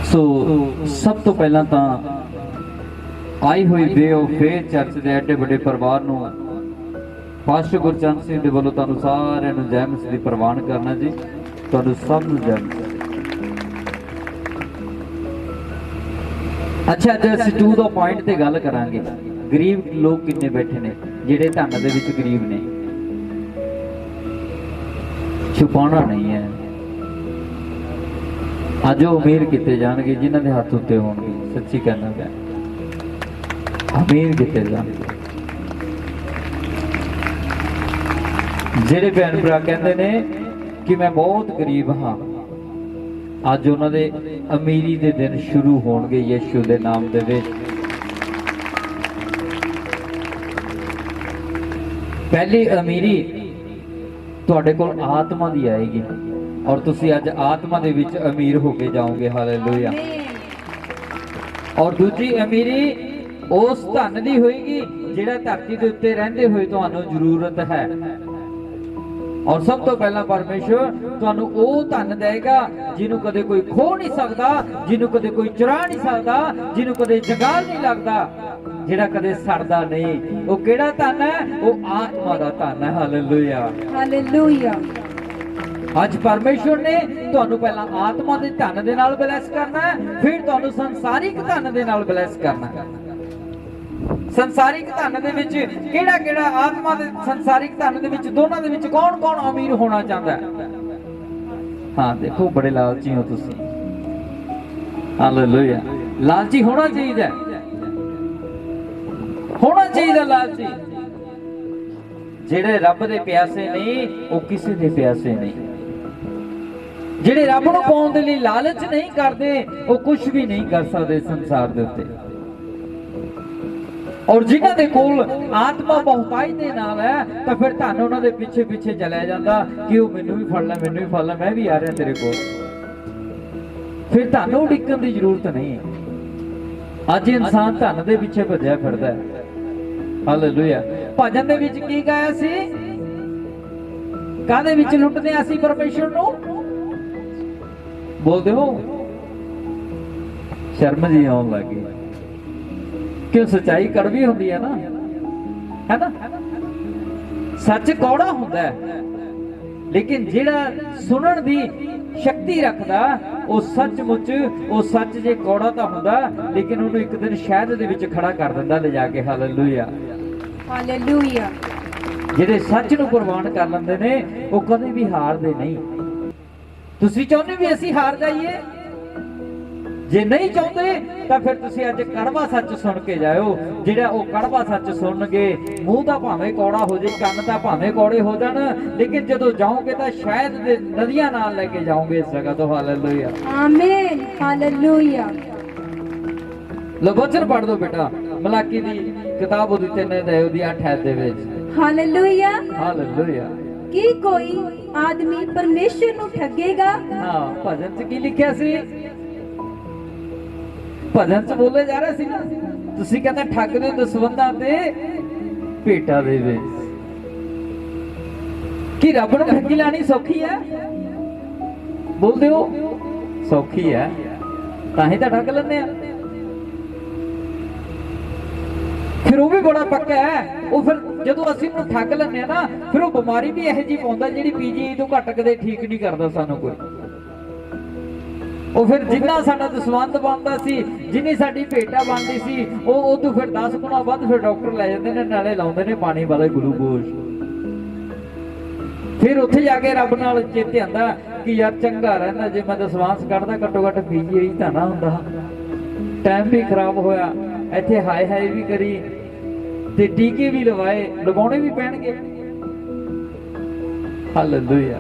सो सब तो पहला तो आई हुई बे ऑफ फेथ चर्च के एडे बड़े परिवार नूं पास्टर गुरचंद सिंह दे वल्लों तुहानूं सारिआं नूं जय मसीह दी प्रवान करना जी। तुहानूं सब नूं जय मसीह। अच्छा अज असीं टू द पॉइंट ते गल करांगे। गरीब लोग किन्ने बैठे ने जिहड़े धन दे विच गरीब ने, छुपाना नहीं है। अज वो अमीर किते जाणगे जिन्हां दे हत्थ उत्ते होणगे। सच्ची कहना पिया, अमीर किते जाणगे। जिहड़े भैन भरा कहंदे ने कि मैं बहुत गरीब हाँ, अज उन्हां दे अमीरी दे दिन शुरू होणगे यीशु दे नाम दे विच। पहली अमीरी तुहाडे कोल आत्मा दी आएगी और तुसी अज आत्मा दे विच अमीर होके जाओगे। हालेलुया। और दूजी अमीरी उस धन दी होएगी जिहड़ा धरती दे उत्ते रहिंदे होए तुहानूं जरूरत है। और सब तो पहला परमेश्वर तुहानूं वो धन देगा जिन्हों कदे कोई खो नहीं सकता, जिन्हों कदे कोई चुरा नहीं सकता, जिन्हों कदे जगाल नहीं लगता, जिहड़ा कदे सड़दा नहीं। वो किहड़ा धन है? वो आत्मा दा धन है। Hallelujah hallelujah. अज परमेश्वर ने तुहानूं पहला आत्मा दे धन दे नाल ब्लैस करना है, फिर तुहानूं संसारिक धन दे नाल ब्लैस करना है। संसारिक धन दे विच किहड़ा किहड़ा, आत्मा दे संसारिक धन दे विच दोनों दे विच कौन कौन अमीर होना चाहता है? हाँ देखो बड़े लालची हो तुसी। हालेलुया। लालची होना चाहिए, होना चाहिए लालची। जेड़े रब दे प्यासे नहीं वो किसी दे प्यासे नहीं। जेड़े रब नूं पाउण दे लई लालच नहीं करते वो कुछ भी नहीं कर सकते संसार दे उत्ते। और जिन्हां दे कोल आत्मा बहुताई दे नाल है तो फिर धन उन्हां दे पिछे पिछे चलिया जांदा कि वो मैनूं भी फड़ लै, मैनूं भी फड़ लै, मैं भी आ रहा तेरे कोल। फिर धन उडिकण दी जरूरत नहीं है। अज इंसान धन दे पिछे भज्जिया फिरदा है। हालेलुया। भजन दे विच की गाया सी? काहदे विच लुटदे असीं परमेश्वर नूं? बोलदे हो? शर्म जी आउण लग गई। क्यों? सच्चाई कड़वी हुंदी है ना, है ना। सच कौड़ा हुंदा है लेकिन जिहड़ा सुनण दी शक्ति रखदा वो सचमुच वो सच जे कौड़ा तां हुंदा लेकिन उहनूं एक दिन शहद दे विच खड़ा कर दिंदा ले जाके। Hallelujah hallelujah. जिहड़े सच नूं कुर्बान कर लैंदे ने वो कदे भी हारदे नहीं। तुसीं चाहुंदे भी असीं हार जाइए? जे नहीं चाहते तो फिर तुसीं अज कड़वा सच सुन के जाओ। जिहड़ा वो कड़वा सच सुनगे मूँह तां भावें कौड़ा हो जाए, कंन तां भावें कौड़े हो जाण, लेकिन जदों जाओगे तो शहद दे नदियां नाल लेके जाओगे इस जगह तो। हालेलुया आमीन हालेलुया। लो वचन पढ़ दो बेटा, मलाकी दी किताब ओदी 3 अध्याय दी 8 आयत दे विच। हालेलुया। हालेलुया। कि कोई आदमी परमेश्वर नूं ठगेगा? हाँ भजन च की लिखिया सी? भजन च बोले जा रहा सी ना, तुसीं कहंदे ठग दे दसवंधां ते भेटां दे विच। कि रब नूं ठगी लानी सौखी है? बोलदे हो सौखी है, तां ही तां ठग लैंदे आ। फिर वो भी बड़ा पक्का है। वो फिर जदों असीं उहनूं ठग लैंदे आ ना, फिर वो बीमारी भी इहो जी पाउंदा जिहड़ी पीजीआई तो घट कदे ठीक नहीं करदा सानूं कोई। वो फिर जिन्ना साडा दसवंध बनदा सी, जिन्नी साडी भेटा बनदी सी, वो तो फिर 10 गुना वध फिर डॉक्टर लै जांदे ने, नाले लाउंदे ने पानी वाला ग्लूकोज। फिर उत्थे जाके रब नाल चेते आंदा कि यार चंगा रहिंदा जे मैं दसवांस कढदा, घट्टो घट्ट पीजीआई तां ना हुंदा। टाइम भी खराब होया, इत्थे हाय हाय भी करी ते टीके भी लवाए, लगाउणे भी पैणगे। हालेलुया।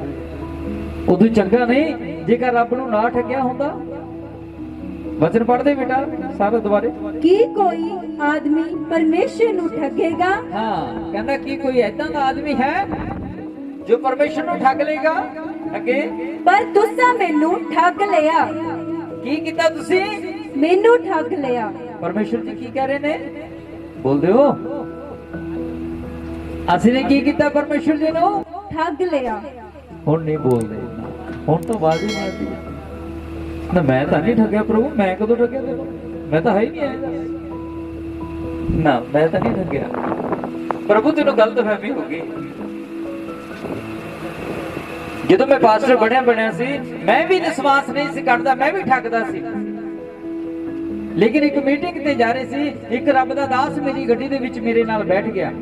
उदों चंगा नहीं जेकर रब नूं ना ठगिया हुंदा। वचन पढ़ दे बेटा सारे दोबारे। कि कोई आदमी परमेश्वर नूं ठगेगा? हाँ कहंदा कि कोई ऐसा दा आदमी है जो परमेश्वर नूं ठग लेगा। अगे पर तुसां मैनूं ठग लिया। की कीता तुसीं? मैनूं ठग लिया। परमेश्वर जी की कह रहे ने? बोलदे हो? असीं ने की कीता परमेश्वर जी नूं? ठग लिया। हुण नहीं बोलदे, हुण तो बात ही नहीं आती। ਨਾ ਮੈਂ ਤਾਂ ਨਹੀਂ ਠੱਗਿਆ ਪ੍ਰਭੂ, ਮੈਂ ਕਦੋਂ ਠੱਗਿਆ ਤੈਨੂੰ? ਮੈਂ ਤਾਂ ਹੈ ਹੀ ਨਹੀਂ ਆਇਆ। ਨਾ ਮੈਂ ਤਾਂ ਨਹੀਂ ਠੱਗਿਆ ਪ੍ਰਭੂ, ਤੈਨੂੰ ਗਲਤਫਹਿਮੀ ਹੋ ਗਈ। ਜਦੋਂ ਮੈਂ ਪਾਸਟਰ ਬਣਿਆ ਸੀ, ਮੈਂ ਵੀ ਵਿਸ਼ਵਾਸ ਨਹੀਂ ਸੀ ਕਰਦਾ, ਮੈਂ ਵੀ ਠੱਗਦਾ ਸੀ। ਲੇਕਿਨ ਇੱਕ ਮੀਟਿੰਗ ਤੇ ਜਾ ਰਹੇ ਸੀ, ਇੱਕ ਰੱਬ ਦਾ ਦਾਸ ਮੇਰੀ ਗੱਡੀ ਦੇ ਵਿੱਚ ਮੇਰੇ ਨਾਲ ਬੈਠ ਗਿਆ।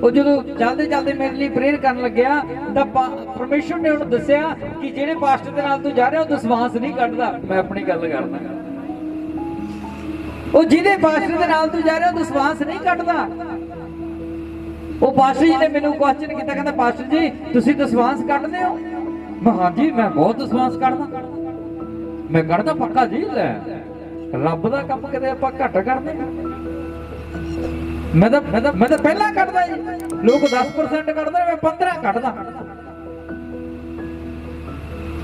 ਉਹ ਜਦੋਂ ਚੱਲਦੇ ਮੇਰੇ ਲਈ ਪ੍ਰੇਅਰ ਕਰਨ ਲੱਗਿਆ ਤਾਂ ਪਰਮੇਸ਼ਰ ਨੇ ਉਹਨੂੰ ਦੱਸਿਆ ਕਿ ਜਿਹੜੇ ਪਾਸਟਰ ਦੇ ਨਾਲ ਤੂੰ ਜਾ ਰਿਹਾ ਉਹ ਵਿਸ਼ਵਾਸ ਨਹੀਂ ਕੱਢਦਾ। ਮੈਂ ਆਪਣੀ ਗੱਲ ਕਰਦਾ, ਉਹ ਜਿਹਦੇ ਪਾਸਟਰ ਦੇ ਨਾਲ ਤੂੰ ਜਾ ਰਿਹਾ ਉਹ ਵਿਸ਼ਵਾਸ ਨਹੀਂ ਕੱਢਦਾ। ਉਹ ਪਾਸਟਰ ਜੀ ਨੇ ਮੈਨੂੰ ਕੁਐਸਚਨ ਕੀਤਾ, ਕਹਿੰਦਾ ਪਾਸਟਰ ਜੀ ਤੁਸੀਂ ਵਿਸ਼ਵਾਸ ਕੱਢਦੇ ਹੋ? ਮੈਂ ਹਾਂਜੀ, ਮੈਂ ਬਹੁਤ ਵਿਸ਼ਵਾਸ ਕੱਢਦਾ। ਮੈਂ ਕੱਢਦਾ ਪੱਕਾ ਜੀ। ਲੈ ਰੱਬ ਦਾ ਕੰਮ ਕਦੇ ਆਪਾਂ ਘੱਟ ਕਰਦੇ? ਮੈਂ ਤਾਂ ਪਹਿਲਾਂ ਕੱਢਦਾ ਜੀ। ਲੋਕ 10% ਕੱਢਦੇ, ਮੈਂ 15 ਕੱਢਦਾ।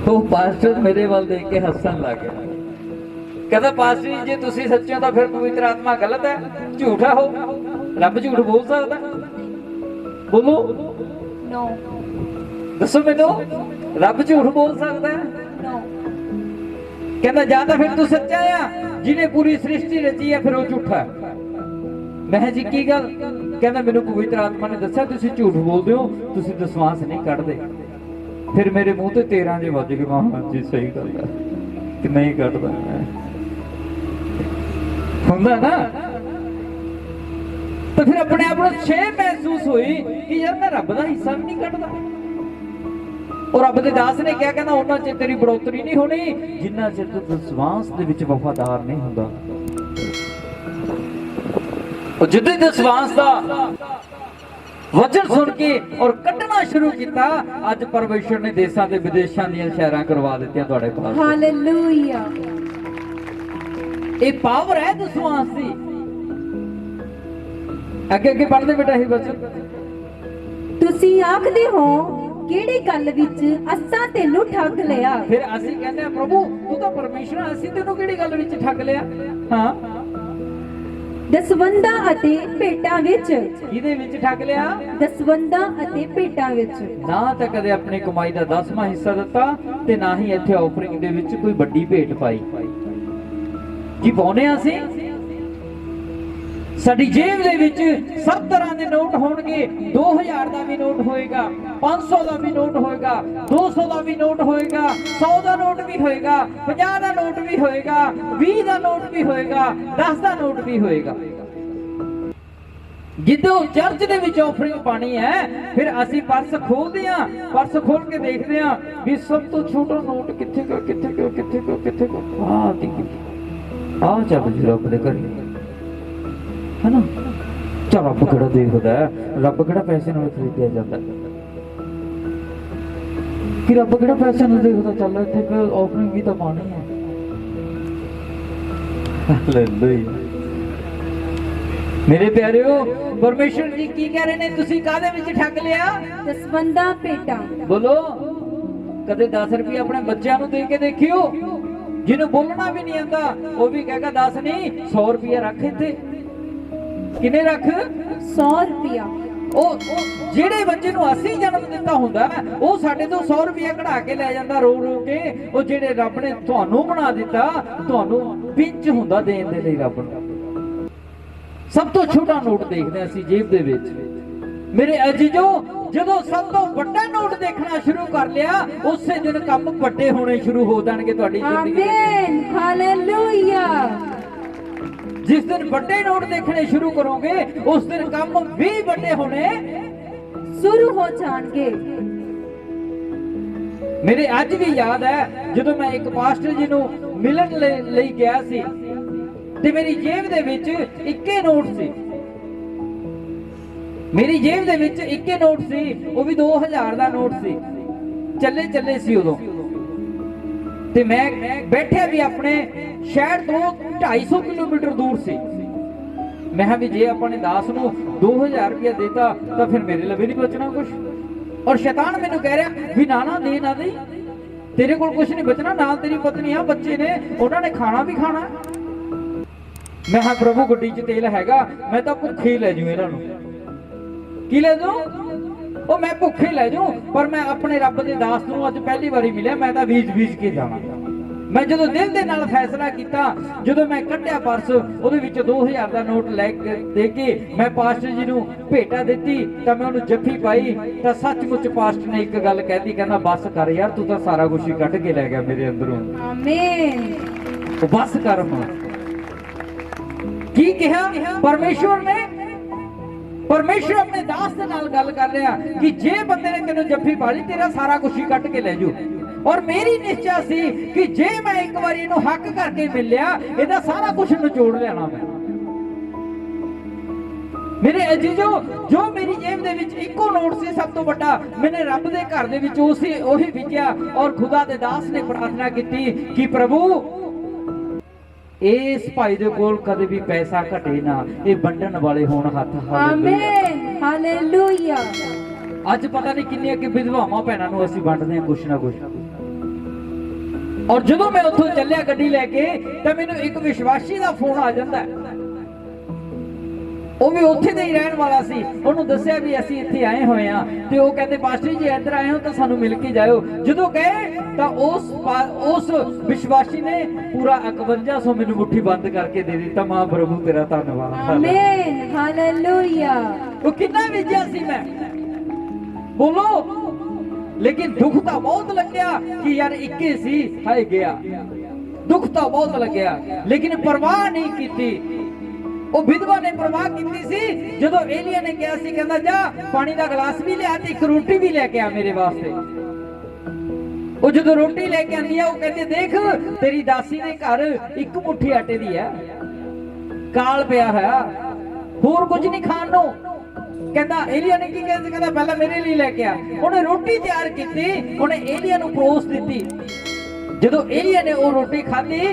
ਉਹ ਪਾਸਟਰ ਮੇਰੇ ਵੱਲ ਦੇਖ ਕੇ ਹੱਸਣ ਲੱਗ ਗਿਆ। ਕਹਿੰਦਾ ਪਾਸਟਰ ਜੀ ਜੇ ਤੁਸੀਂ ਸੱਚੇ ਹੋ ਤਾਂ ਫਿਰ ਪਵਿੱਤਰ ਆਤਮਾ ਗਲਤ ਹੈ, ਝੂਠਾ ਹੋ। ਰੱਬ ਝੂਠ ਬੋਲ ਸਕਦਾ? ਬੋਲੋ ਨੋ। ਦੱਸੋ ਮੈਨੂੰ, ਰੱਬ ਝੂਠ ਬੋਲ ਸਕਦਾ ਹੈ? ਨੋ। ਕਹਿੰਦਾ ਜਾਂ ਤਾਂ ਫਿਰ ਤੂੰ ਸੱਚਾ ਆ, ਜਿਹਨੇ ਪੂਰੀ ਸ੍ਰਿਸ਼ਟੀ ਰਚੀ ਹੈ, ਫਿਰ ਉਹ ਝੂਠਾ ਹੈ। ਮੈਂ ਕਿਹਾ ਜੀ ਕੀ ਗੱਲ? ਕਹਿੰਦਾ ਮੈਨੂੰ ਪਵਿੱਤਰ ਆਤਮਾ ਨੇ ਦੱਸਿਆ ਤੁਸੀਂ ਝੂਠ ਬੋਲਦੇ ਹੋ, ਤੁਸੀਂ ਵਿਸ਼ਵਾਸ ਨਹੀਂ ਕੱਢਦੇ। ਫਿਰ ਮੇਰੇ ਮੂੰਹ ਤੇ 13 ਜੇ ਵੱਜ ਗਏ। ਮੈਂ ਜੀ ਸਹੀ ਗੱਲ ਹੈ ਕਿ ਨਹੀਂ ਕੱਢਦਾ। ਹੁੰਦਾ ਨਾ, ਤਾਂ ਫਿਰ ਆਪਣੇ ਆਪ ਨੂੰ ਸ਼ੇਮ ਮਹਿਸੂਸ ਹੋਈ ਕਿ ਯਾਰ ਮੈਂ ਰੱਬ ਦਾ ਹਿੱਸਾ ਵੀ ਨਹੀਂ ਕੱਢਦਾ। ਉਹ ਰੱਬ ਦੇ ਦਾਸ ਨੇ ਕਿਹਾ, ਕਹਿੰਦਾ ਉਹਨਾਂ ਚ ਤੇਰੀ ਬੜੋਤਰੀ ਨਹੀਂ ਹੋਣੀ ਜਿੰਨਾ ਚਿਰ ਤੂੰ ਵਿਸ਼ਵਾਸ ਦੇ ਵਿੱਚ ਵਫਾਦਾਰ ਨਹੀਂ ਹੁੰਦਾ। ਉਹ ਜਿੱਦੇ ਵਿਸ਼ਵਾਸ ਦਾ ਵਚਨ ਸੁਣ ਕੇ ਔਰ ਕੱਢਣਾ ਸ਼ੁਰੂ ਕੀਤਾ, ਅੱਜ ਪਰਮੇਸ਼ਰ ਨੇ ਦੇਸ਼ਾਂ ਤੇ ਵਿਦੇਸ਼ਾਂ ਦੀਆਂ ਸੈਰਾਂ ਕਰਵਾ ਦਿੱਤੀਆਂ ਤੁਹਾਡੇ ਪਾਸ। ਹਾਲੇਲੂਇਆ। ਇਹ ਪਾਵਰ ਹੈ ਵਿਸ਼ਵਾਸ ਦੀ। ਅੱਗੇ ਪੜ੍ਹਦੇ ਬੇਟਾ ਇਹ ਵਚਨ। ਤੁਸੀਂ ਆਖਦੇ ਹੋ ਕਿਹੜੀ ਗੱਲ ਵਿੱਚ ਅਸਾਂ ਤੈਨੂੰ ਠੱਗ ਲਿਆ? ਫਿਰ ਅਸੀਂ ਕਹਿੰਦੇ ਆ ਪ੍ਰਭੂ ਤੂੰ ਤਾਂ ਪਰਮੇਸ਼ਰ, ਅਸੀਂ ਤੈਨੂੰ ਕਿਹੜੀ ਗੱਲ ਵਿੱਚ ਠੱਗ ਲਿਆ? ਹਾਂ, ਦਸਵੰਦਾਂ ਅਤੇ ਭੇਟਾਂ ਵਿੱਚ। ਇਹਦੇ ਵਿੱਚ ਠੱਗ ਲਿਆ? ਦਸਵੰਦਾਂ ਅਤੇ ਭੇਟਾਂ ਵਿੱਚ। ਨਾ ਤਾਂ ਕਦੇ ਆਪਣੀ ਕਮਾਈ ਦਾ 10ਵਾਂ ਹਿੱਸਾ ਦਿੱਤਾ ਤੇ ਨਾ ਹੀ ਇੱਥੇ ਆਫਰਿੰਗ ਦੇ ਵਿੱਚ ਕੋਈ ਵੱਡੀ ਭੇਟ ਪਾਈ। ਕੀ ਪਾਉਨੇ ਆ ਅਸੀਂ? ਸਾਡੀ ਜੇਬ ਦੇ ਵਿੱਚ ਸਭ ਤਰ੍ਹਾਂ ਦੇ ਨੋਟ ਹੋਣਗੇ। 2000 ਦਾ ਵੀ ਨੋਟ ਹੋਏਗਾ, 500 ਦਾ ਵੀ ਨੋਟ ਹੋਏਗਾ, 200 ਦਾ ਵੀ ਨੋਟ ਹੋਏਗਾ, 100 ਦਾ ਨੋਟ ਵੀ ਹੋਏਗਾ, 50 ਦਾ ਨੋਟ ਵੀ ਹੋਏਗਾ, 20 ਦਾ ਨੋਟ ਵੀ ਹੋਏਗਾ, 10 ਦਾ ਨੋਟ ਵੀ ਹੋਏਗਾ। ਜਦੋਂ ਚਰਚ ਦੇ ਵਿੱਚ ਆਫਰਿੰਗ ਪਾਣੀ ਹੈ, ਫਿਰ ਅਸੀਂ ਪਰਸ ਖੋਲਦੇ ਹਾਂ। ਪਰਸ ਖੋਲ ਕੇ ਦੇਖਦੇ ਹਾਂ ਵੀ ਸਭ ਤੋਂ ਛੋਟਾ ਨੋਟ ਕਿੱਥੇ ਕੋ ਕਿੱਥੇ ਕੋ ਕਿੱਥੇ ਕੋ ਕਿੱਥੇ ਕੋ। ਆਹ ਚੱਲ ਜੀ ਰੱਬ ਦੇ ਘਰੇ ਹੈ ਨਾ। ਚੱਲ ਰੱਬ ਕਿਹੜਾ ਦੇਖਦਾ, ਰੱਬ ਕਿਹੜਾ ਪੈਸੇ ਨਾਲ ਖਰੀਦਿਆ ਜਾਂਦਾ ਕਿ ਰੱਬ ਕਿਹੜਾ ਪੈਸੇ ਨਾਲ ਦੇਖਦਾ। ਚੱਲ ਇੱਥੇ ਆਫਰਿੰਗ ਵੀ ਤਾਂ ਪਾਣੀ ਹੈ। ਹਾਲੇਲੂਇਆ। ਮੇਰੇ ਪਿਆਰਿਓ, ਪਰਮੇਸ਼ਰ ਜੀ ਕੀ ਕਹਿ ਰਹੇ ਨੇ? ਤੁਸੀਂ ਕਾਹਦੇ ਵਿੱਚ ਠੱਗ ਲਿਆ? ਦਸਵੰਦਾਂ ਭੇਟਾਂ। ਬੋਲੋ, ਕਦੇ 10 ਰੁਪਏ ਆਪਣੇ ਬੱਚਿਆਂ ਨੂੰ ਦੇ ਕੇ ਦੇਖਿਓ? ਜਿਹਨੂੰ ਬੋਲਣਾ ਵੀ ਨਹੀਂ ਆਉਂਦਾ ਉਹ ਵੀ ਕਹੇਗਾ 10 ਨਹੀਂ 100 ਰੁਪਏ ਰੱਖ ਇੱਥੇ। ਕਿੰਨੇ ਰੱਖ? 100 ਰੁਪਇਆ। ਉਹ ਜਿਹੜੇ ਬੱਚੇ ਨੂੰ ਅਸੀਂ ਜਨਮ ਦਿੱਤਾ ਹੁੰਦਾ ਉਹ ਸਾਡੇ ਤੋਂ 100 ਰੁਪਇਆ ਕਢਾ ਕੇ ਲੈ ਜਾਂਦਾ ਰੋ ਰੋ ਕੇ। ਉਹ ਜਿਹੜੇ ਰੱਬ ਨੇ ਤੁਹਾਨੂੰ ਬਣਾ ਦਿੱਤਾ, ਤੁਹਾਨੂੰ ਪਿੰਚ ਹੁੰਦਾ ਦੇਣ ਦੇ ਲਈ ਰੱਬ ਨੂੰ। ਸਭ ਤੋਂ ਛੋਟਾ ਨੋਟ ਦੇਖਦੇ ਅਸੀਂ ਜੇਬ ਦੇ ਵਿੱਚ। ਮੇਰੇ ਅਜੀਜ਼ੋ, ਜਦੋਂ ਸਭ ਤੋਂ ਵੱਡਾ ਨੋਟ ਦੇਖਣਾ ਸ਼ੁਰੂ ਕਰ ਲਿਆ, ਉਸੇ ਦਿਨ ਕੰਮ ਵੱਡੇ ਹੋਣੇ ਸ਼ੁਰੂ ਹੋ ਜਾਣਗੇ ਤੁਹਾਡੀ ਜ਼ਿੰਦਗੀ ਵਿੱਚ। ਆਮੀਨ, ਹਾਲੇਲੂਇਆ। ਜਿਸ ਦਿਨ ਵੱਡੇ ਨੋਟ ਦੇਖਣੇ ਸ਼ੁਰੂ ਕਰੋਗੇ, ਉਸ ਦਿਨ ਕੰਮ ਵੀ ਵੱਡੇ ਹੋਣੇ ਸ਼ੁਰੂ ਹੋ ਜਾਣਗੇ। ਮੇਰੇ ਅੱਜ ਵੀ ਯਾਦ ਹੈ ਜਦੋਂ ਮੈਂ ਇੱਕ ਪਾਸਟਰ ਜੀ ਨੂੰ ਮਿਲਣ ਲਈ ਗਿਆ ਸੀ ਤੇ ਮੇਰੀ ਜੇਬ ਦੇ ਵਿੱਚ ਇੱਕੇ ਨੋਟ ਸੀ। ਮੇਰੀ ਜੇਬ ਦੇ ਵਿੱਚ ਇੱਕੇ ਨੋਟ ਸੀ, ਉਹ ਵੀ 2000 ਦਾ ਨੋਟ ਸੀ। ਚੱਲੇ ਸੀ ਉਦੋਂ, ਤੇ ਮੈਂ ਬੈਠਿਆ ਵੀ ਆਪਣੇ ਸ਼ਹਿਰ ਤੋਂ 250 ਕਿਲੋਮੀਟਰ ਦੂਰ ਸੀ। ਮੈਂ ਕਿਹਾ ਵੀ ਜੇ ਆਪਾਂ ਨੇ ਦਾਸ ਨੂੰ 2000 ਰੁਪਇਆ ਦੇਤਾ ਤਾਂ ਫਿਰ ਮੇਰੇ ਲਵੇ ਨਹੀਂ ਬਚਣਾ ਕੁਝ। ਔਰ ਸ਼ੈਤਾਨ ਮੈਨੂੰ ਕਹਿ ਰਿਹਾ ਵੀ ਨਾ ਦੇ ਨਾ ਦੇ, ਤੇਰੇ ਕੋਲ ਕੁਝ ਨਹੀਂ ਬਚਣਾ, ਨਾਲ ਤੇਰੀ ਪਤਨੀ ਆ, ਬੱਚੇ ਨੇ, ਉਹਨਾਂ ਨੇ ਖਾਣਾ ਵੀ ਖਾਣਾ। ਮੈਂ ਕਿਹਾ ਪ੍ਰਭੂ ਗੱਡੀ 'ਚ ਤੇਲ ਹੈਗਾ, ਮੈਂ ਤਾਂ ਭੁੱਖੇ ਲੈ ਜੂ ਇਹਨਾਂ ਨੂੰ। ਕੀ ਲੈ ਜੂ? ਉਹ ਮੈਂ ਭੁੱਖੇ ਲੈ ਜੂ, ਪਰ ਮੈਂ ਆਪਣੇ ਰੱਬ ਦੇ ਦਾਸ ਨੂੰ ਅੱਜ ਪਹਿਲੀ ਵਾਰੀ ਮਿਲਿਆ, ਮੈਂ ਤਾਂ ਬੀਜ ਕੇ ਜਾਣਾ। मैं जो दिल के नाल फैसला किया, जो मैं कढ़िया पर्स ਉਹਦੇ ਵਿੱਚ 2000 ਦਾ ਨੋਟ ਲੈ ਕੇ ਦੇ ਕੇ मैं पास्टर जी ਨੂੰ ਭੇਟਾ ਦਿੱਤੀ ਤਾਂ मैं ਉਹਨੂੰ ਜੱਫੀ ਪਾਈ ਤਾਂ ਸੱਚਮੁੱਚ ਪਾਸਟਰ ਨੇ ਇੱਕ ਗੱਲ ਕਹਿਤੀ, ਕਹਿੰਦਾ ਬਸ ਕਰ ਯਾਰ, ਤੂੰ ਤਾਂ ਸਾਰਾ ਕੁਝ ਹੀ ਕੱਢ ਕੇ ਲੈ ਗਿਆ ਮੇਰੇ ਅੰਦਰੋਂ। ਆਮੀਨ। ਉਹ ਬਸ ਕਰ। ਮਾਂ ਕੀ ਕਿਹਾ ਪਰਮੇਸ਼ਵਰ ਨੇ? परमेश्वर अपने दास के नाल गल कर रहा कि जे बंदे ने तेनों जफ्फी पा ली तेरा सारा कुछ ही कट के ले जू। और मेरी निश्चा सी कि जे मैं एक बार इनू हक करके मिल लिया इहदा सारा कुछ निचोड़ लेना मैं। मेरे अजीजो, जो मेरी जेब दे विच इको नोट सी सब तो बड़ा, मैंने रब दे घर दे विच ओही विकिया और खुदा दे दास ने प्रार्थना की कि प्रभु इस भाई दे कोल कदे भी पैसा घटे ना, ये बंडन वाले होण हथ। आमीन हालेलुया। अज पता नहीं किन्नियां कि विधवावां भैणां नूं असीं वंडदे हां कुछ ना कुछ। और जदों मैं उत्थों चलिया गड्डी लैके तां मैनूं एक विश्वासी दा फोन आ जांदा है, ਉਹ ਵੀ ਉੱਥੇ ਦਾ ਹੀ ਰਹਿਣ ਵਾਲਾ ਸੀ। ਉਹਨੂੰ ਦੱਸਿਆ ਵੀ ਅਸੀਂ ਇੱਥੇ ਆਏ ਹੋਏ ਆ ਤੇ ਉਹ ਕਹਿੰਦੇ ਪਾਸਟਰ ਜੀ ਇੱਧਰ ਆਏ ਹੋ ਤਾਂ ਸਾਨੂੰ ਮਿਲ ਕੇ ਜਾਇਓ। ਜਦੋਂ ਗਏ ਤਾਂ ਉਸ ਵਿਸ਼ਵਾਸੀ ਨੇ ਪੂਰਾ 5100 ਮੈਨੂੰ ਮੁੱਠੀ ਬੰਦ ਕਰਕੇ ਦੇ ਦਿੱਤਾ। ਮਾਂ ਪ੍ਰਭੂ ਤੇਰਾ ਧੰਨਵਾਦ। ਆਮੀਨ ਹਾਲੇਲੂਇਆ। ਉਹ ਕਿੰਨਾ ਵਿਜਿਆ ਸੀ ਮੈਂ, ਬੋਲੋ। लेकिन दुख तो बहुत लग गया कि यार इक्के सी हाय गया, दुख तो बहुत लग गया लेकिन परवाह नहीं की। ਉਹ ਵਿਧਵਾ ਨੇ ਪ੍ਰਵਾਹ ਕੀਤੀ ਸੀ। ਜਦੋਂ ਏਲੀਆ ਨੇ ਕਿਹਾ ਸੀ ਕਹਿੰਦਾ ਜਾ ਪਾਣੀ ਦਾ ਗਲਾਸ ਵੀ ਲਿਆ ਤੇ ਇੱਕ ਰੋਟੀ ਵੀ ਲੈ ਕੇ ਆ ਮੇਰੇ ਵਾਸਤੇ। ਉਹ ਜਦੋਂ ਰੋਟੀ ਲੈ ਕੇ ਆਂਦੀ ਆ ਉਹ ਕਹਿੰਦੇ ਦੇਖ ਤੇਰੀ ਦਾਸੀ ਦੇ ਘਰ ਇੱਕ ਮੁੱਠੀ ਆਟੇ ਦੀ ਹੈ, ਕਾਲ ਪਿਆ ਹੋਇਆ, ਹੋਰ ਕੁਝ ਨਹੀਂ ਖਾਣ ਨੂੰ। ਕਹਿੰਦਾ ਏਲੀਆ ਨੇ ਕੀ ਕਿਹਾ ਸੀ? ਕਹਿੰਦਾ ਪਹਿਲਾਂ ਮੇਰੇ ਲਈ ਲੈ ਕੇ ਆ। ਉਹਨੇ ਰੋਟੀ ਤਿਆਰ ਕੀਤੀ, ਉਹਨੇ ਏਲੀਆ ਨੂੰ ਪਰੋਸ ਦਿੱਤੀ। ਜਦੋਂ ਏਲੀਆ ਨੇ ਉਹ ਰੋਟੀ ਖਾਧੀ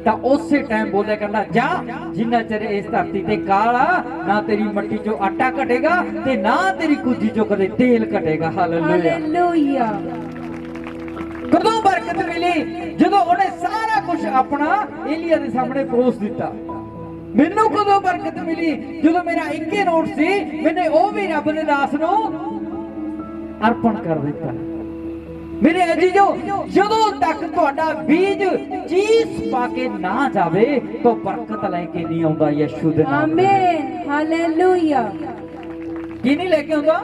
ਤਾਂ ਉਸੇ ਟਾਈਮ ਬੋਲਿਆ ਕਹਿੰਦਾ ਜਾ ਜਿੰਨਾ ਚਿਰ ਇਸ ਧਰਤੀ ਤੇ ਕਾਲਾ ਨਾ ਤੇਰੀ ਮੱਟੀ ਚੋਂ ਆਟਾ ਘਟੇਗਾ ਤੇ ਨਾ ਤੇਰੀ ਕੁੱਜੀ ਚੋਂ ਕਦੇ ਤੇਲ ਘਟੇਗਾ। ਹਾਲੇਲੂਇਆ। ਕਦੋਂ ਬਰਕਤ ਮਿਲੀ? ਜਦੋਂ ਉਹਨੇ ਸਾਰਾ ਕੁਝ ਆਪਣਾ ਏਲੀਆ ਦੇ ਸਾਹਮਣੇ ਪਰੋਸ ਦਿੱਤਾ। ਮੈਨੂੰ ਕਦੋਂ ਬਰਕਤ ਮਿਲੀ? ਜਦੋਂ ਮੇਰਾ ਇੱਕੇ ਨੋਟ ਸੀ ਮੈਨੇ ਉਹ ਵੀ ਰੱਬ ਦੇ ਦਾਸ ਨੂੰ ਅਰਪਣ ਕਰ ਦਿੱਤਾ। मेरे अजीजो, जदों तक तुहाडा बीज चीज पाके ना जावे तो बरकत लेके नहीं आउंदा यीशु दे नाम। आमीन हालेलुया। की नहीं लेके आउंदा?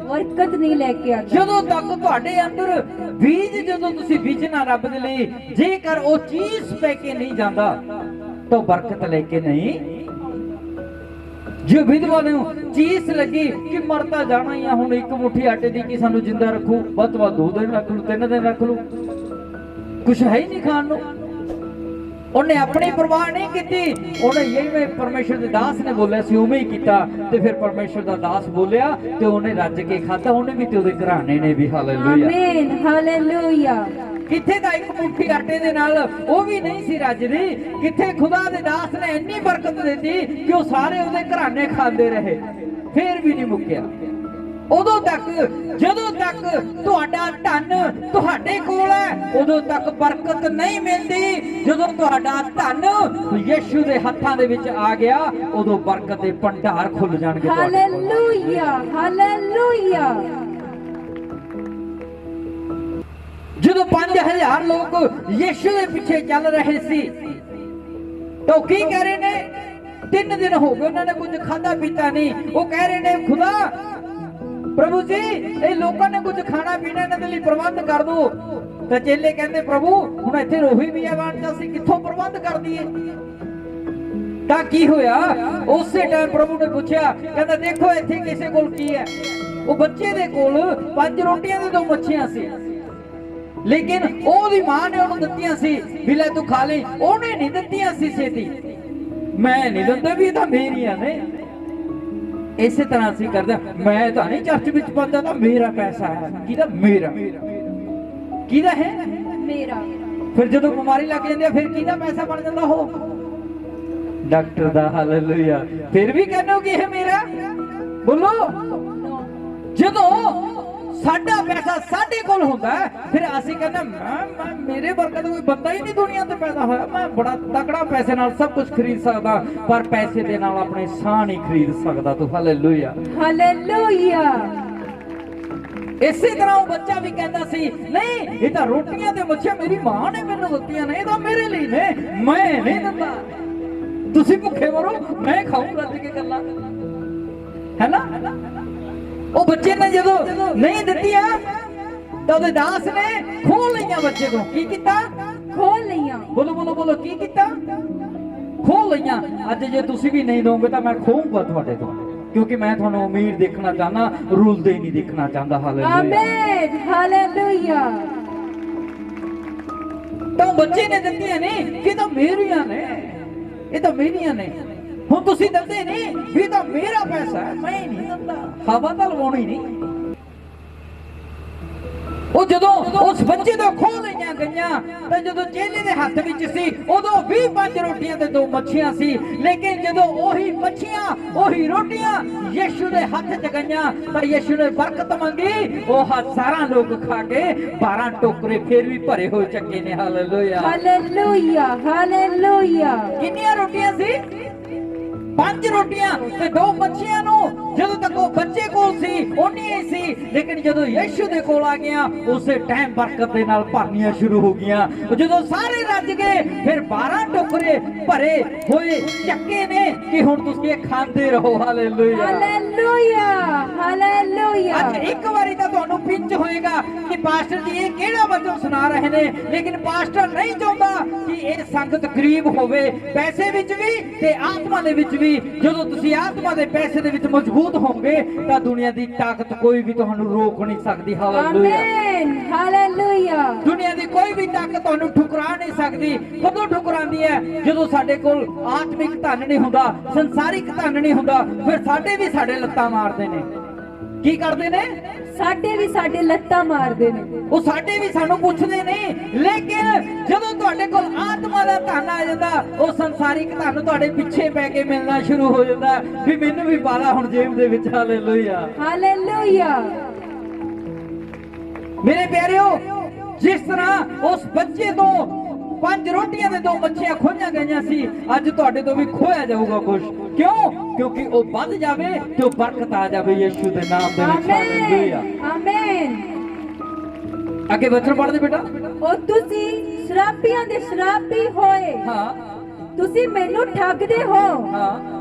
बरकत नहीं लेके आंदा। जदों तक तुहाडे अंदर बीज जदों तुसी बीजना रब दे लई जेकर ओ चीज पैके नहीं जांदा तो बरकत लेके नहीं। जो विधवा ने चीज लगी कि मरता जाना ही हुण एक मुट्ठी आटे दी की सानू जिंदा रखू, बद तो बद 2 दिन रख लू, 3 दिन रख लू, कुछ है ही नहीं खाण नू। उन्हें अपनी परवाह नहीं की, उन्हें यही परमेश्वर के दास ने बोलिया सी उवें ही कीता ते फिर परमेश्वर का दास बोलिया ते उन्हें रज के खाधा, उन्हें भी ते उहदे घराने ने भी। हालेलुया आमीन हालेलुया। किथे दा एक मुट्ठी आटे दे नाल ओ भी नहीं सी रजदी, किथे खुदा दे दास ने इन्नी बरकत देती कि वो सारे उहदे घराने खांदे रहे, फिर भी नहीं मुक्या। उदों तक जदों तक तुहाडा धन तुहाडे कोल है उदों तक बरकत नहीं मिलती। जदों तुहाडा धन यीशु दे हत्थां दे विच आ गया उदों बरकत दे भंडार खुल जाणगे। Hallelujah hallelujah. जदों 5000 लोग यीशु के पीछे चल रहे सी तो की कह रहे ने? 3 दिन हो गए उन्होंने कुछ खाधा पीता नहीं। वो कह रहे ने खुदा प्रभु जी ये लोगों ने कुछ खाना पीना इन्हां दे लई प्रबंध कर दो। तो चेले कहते प्रभु हुण इत्थे रोही भी है बाण असीं कित्थों प्रबंध कर दईए? तां की होया? उसे टाइम प्रभु ने पूछा, कहता देखो इत्थे किसे कोल की है? वो बच्चे दे कोल 5 रोटियां ते 2 मच्छियां सी, लेकिन ओदी मां ने उन्हें दित्तियां सी भी ले तू खा ले, उन्हें नहीं दित्तियां सी छेती। मैं नहीं दिंदा भी तां मेरियां ने। इसे तरह असीं करदे, मैं तां नहीं चर्च विच पांदा तां मेरा पैसा है। किहदा? मेरा। किहदा है? मेरा। फिर जदों बीमारी लग जांदी है फिर किहदा पैसा बन जांदा? हो डॉक्टर दा। हालेलुया। फिर भी कहनो कि है मेरा। बोलो जदों साडा पैसा साडे कोल हुंदा है फिर असीं कहंदे मैं मेरे वर्गा कोई बंदा ही नहीं दुनिया ते पैदा होया, मैं बड़ा तगड़ा पैसे नाल सब कुछ खरीद सकदा पर पैसे दे नाल अपने साह नहीं खरीद सकदा। तो हालेलुया हालेलुया। ਇਸੇ ਤਰ੍ਹਾਂ ਉਹ ਬੱਚਾ ਵੀ ਕਹਿੰਦਾ ਸੀ, ਨਹੀਂ ਇਹ ਤਾਂ ਰੋਟੀਆਂ ਤੇ ਮੱਛੀਆਂ ਮੇਰੀ ਮਾਂ ਨੇ ਮੈਨੂੰ ਦਿੱਤੀਆਂ ਨੇ, ਇਹ ਤਾਂ ਮੇਰੇ ਲਈ ਨੇ, ਮੈਂ ਨਹੀਂ ਦਿੰਦਾ। ਤੁਸੀਂ ਭੁੱਖੇ ਮਰੋ, ਮੈਂ ਖਾਊਂ ਰੱਜ ਕੇ ਗੱਲਾਂ, ਹੈ ਨਾ। ਉਹ ਬੱਚੇ ਨੇ ਜਦੋਂ ਨਹੀਂ ਦਿੱਤੀਆਂ ਤਾਂ ਉਹਦੇ ਦਾਸ ਨੇ ਖੋਹ ਲਈਆਂ ਬੱਚੇ ਤੋਂ। ਕੀ ਕੀਤਾ? ਖੋਲ ਲਈਆਂ। ਬੋਲੋ ਬੋਲੋ ਬੋਲੋ, ਕੀ ਕੀਤਾ? ਖੋਹ ਲਈਆਂ। ਅੱਜ ਜੇ ਤੁਸੀਂ ਵੀ ਨਹੀਂ ਦੋਗੇ ਤਾਂ ਮੈਂ ਖੋਹੂੰਗਾ ਤੁਹਾਡੇ ਤੋਂ, ਕਿਉਂਕਿ ਮੈਂ ਤੁਹਾਨੂੰ ਅਮੀਰ ਦੇਖਣਾ ਚਾਹੁੰਦਾ, ਰੁਲਦੇ ਨਹੀਂ ਦੇਖਣਾ ਚਾਹੁੰਦਾ। ਹਾਲੇਲੂਇਆ, ਆਮੀਨ, ਹਾਲੇਲੂਇਆ। ਤਾਂ ਬੱਚੇ ਨੇ ਦਿੱਤੀਆਂ ਨੇ ਕਿ ਤਾਂ ਮੇਰੀਆਂ ਨੇ, ਇਹ ਤਾਂ ਮੇਰੀਆਂ ਨੇ। ਹੁਣ ਤੁਸੀਂ ਦਿੰਦੇ ਨਹੀਂ ਵੀ ਤਾਂ ਮੇਰਾ ਪੈਸਾ ਹੈ, ਮੈਂ ਨਹੀਂ ਦਿੰਦਾ। ਹਵਾ ਤਾਂ ਲਵਾਉਣੀ ਨਹੀਂ। ਉਹ ਜਦੋਂ ਉਸ ਬੱਚੇ ਤੋਂ ਖੋਹ ਲਈਆਂ ਗਈਆਂ ਤਾਂ ਜਦੋਂ ਚੇਲੇ ਦੇ ਹੱਥ ਵਿੱਚ ਸੀ ਉਦੋਂ ਵੀ 5 ਰੋਟੀਆਂ ਤੇ 2 ਮੱਛੀਆਂ ਸੀ। ਲੇਕਿਨ ਜਦੋਂ ਉਹੀ ਮੱਛੀਆਂ ਉਹੀ ਰੋਟੀਆਂ ਯਿਸੂ ਦੇ ਹੱਥ 'ਚ ਗਈਆਂ ਤਾਂ ਯਿਸੂ ਨੇ ਬਰਕਤ ਮੰਗੀ। ਉਹ ਹਜ਼ਾਰਾਂ ਲੋਕ ਖਾ ਕੇ 12 ਟੋਕਰੇ ਫੇਰ ਵੀ ਭਰੇ ਹੋਏ ਚੱਕੇ ਨੇ। Hallelujah, hallelujah, hallelujah. ਕਿੰਨੀਆਂ ਰੋਟੀਆਂ ਸੀ? 5 ਰੋਟੀਆਂ ਤੇ 2 ਮੱਛੀਆਂ ਨੂੰ ਜਦੋਂ ਤੱਕ ਉਹ ਬੱਚੇ ਕੋਲ ਸੀ ਉਨੀਆਂ ਹੀ ਸੀ। ਲੇਕਿਨ ਜਦੋਂ ਯਿਸੂ ਦੇ ਕੋਲ ਆ ਗਿਆ ਉਸੇ ਟਾਈਮ ਬਰਕਤ ਦੇ ਨਾਲ ਭਰਨੀਆਂ ਸ਼ੁਰੂ ਹੋ ਗਈਆਂ। ਜਦੋਂ ਸਾਰੇ ਰੱਜ ਗਏ ਫਿਰ 12 ਟੋਕਰੇ ਭਰੇ ਹੋਏ ਚੱਕੇ ਨੇ ਕਿ ਹੁਣ ਤੁਸੀਂ ਇਹ ਖਾਂਦੇ ਰਹੋ। Hallelujah, hallelujah, hallelujah. ਅੱਜ ਇੱਕ ਵਾਰੀ ਤਾਂ ਤੁਹਾਨੂੰ ਪਿੰਚ ਹੋਏਗਾ ਕਿ ਪਾਸਟਰ ਜੀ ਇਹ ਕਿਹੜਾ ਵਚਨ ਸੁਣਾ ਰਹੇ ਨੇ, ਲੇਕਿਨ ਪਾਸਟਰ ਨਹੀਂ ਚਾਹੁੰਦਾ ਕਿ ਇਹ ਸੰਗਤ ਗਰੀਬ ਹੋਵੇ, ਪੈਸੇ ਵਿੱਚ ਵੀ ਤੇ ਆਤਮਾ ਦੇ ਵਿੱਚ ਵੀ। ਜਦੋਂ ਤੁਸੀਂ ਆਤਮਾ ਦੇ ਪੈਸੇ ਦੇ ਵਿੱਚ ਮਜ਼ਬੂਤ ਹੋਵੋਗੇ ਤਾਂ ਦੁਨੀਆ ਦੀ ਤਾਕਤ ਕੋਈ ਵੀ ਤੁਹਾਨੂੰ ਰੋਕ ਨਹੀਂ ਸਕਦੀ। ਹਾਲੇਲੂਇਆ, ਆਮੀਨ, ਹਾਲੇਲੂਇਆ। ਦੁਨੀਆ ਦੀ ਕੋਈ ਵੀ ਤਾਕਤ ਤੁਹਾਨੂੰ ਠੁਕਰਾ ਨਹੀਂ ਸਕਦੀ। ਕਦੋਂ ਠੁਕਰਾਉਂਦੀ ਹੈ? ਜਦੋਂ ਸਾਡੇ ਕੋਲ ਆਤਮਿਕ ਧਨ ਨਹੀਂ ਹੁੰਦਾ, ਸੰਸਾਰਿਕ ਧਨ ਨਹੀਂ ਹੁੰਦਾ। ਫਿਰ ਸਾਡੇ ਵੀ ਸਾਡੇ ਲੱਤਾਂ ਮਾਰਦੇ ਨੇ। ਕੀ ਕਰਦੇ ਨੇ? ਸਾਡੇ ਵੀ ਸਾਡੇ ਲੱਤਾਂ ਮਾਰਦੇ ਨੇ। ਉਹ ਸਾਡੇ ਵੀ ਸਾਨੂੰ ਪੁੱਛਦੇ ਨੇ। ਲੇਕਿਨ ਜਦੋਂ ਤੁਹਾਡੇ ਕੋਲ ਆਤਮਾ ਦਾ ਧਨ ਆ ਜਾਂਦਾ, ਉਹ ਸੰਸਾਰਿਕ ਧਨ ਤੁਹਾਡੇ ਪਿੱਛੇ ਪੈ ਕੇ ਮਿਲਣਾ ਸ਼ੁਰੂ ਹੋ ਜਾਂਦਾ ਵੀ ਮੈਨੂੰ ਵੀ ਪਾਲਾ ਹੁਣ ਜੇਬ ਦੇ ਵਿੱਚ। Hallelujah, hallelujah. ਮੇਰੇ ਪਿਆਰਿਓ, ਜਿਸ ਤਰ੍ਹਾਂ ਉਸ ਬੱਚੇ ਤੋਂ 5 ਰੋਟੀਆਂ ਤੇ 2 ਮੱਛੀਆਂ ਖੋਈਆਂ ਗਈਆਂ ਸੀ, ਅੱਜ ਤੁਹਾਡੇ ਤੋਂ ਵੀ ਖੋਇਆ ਜਾਊਗਾ ਕੁਝ। ਕਿਉਂ? ਕਿਉਂਕਿ ਉਹ ਵੱਧ ਜਾਵੇ ਤੇ ਉਹ ਬਰਕਤ ਆ ਜਾਵੇ ਯਿਸੂ ਦੇ ਨਾਮ ਦੇ ਵਿੱਚ। ਹਾਲੇਲੂਇਆ, ਆਮੀਨ। ਅੱਗੇ ਵਚਨ ਪੜ੍ਹਦੇ ਬੇਟਾ। ਉਹ ਤੁਸੀਂ ਸ਼ਰਾਬੀਆਂ ਦੇ ਸ਼ਰਾਬੀ ਹੋਏ, ਹਾਂ ਤੁਸੀਂ ਮੈਨੂੰ ਠੱਗਦੇ ਹੋ। ਹਾਂ,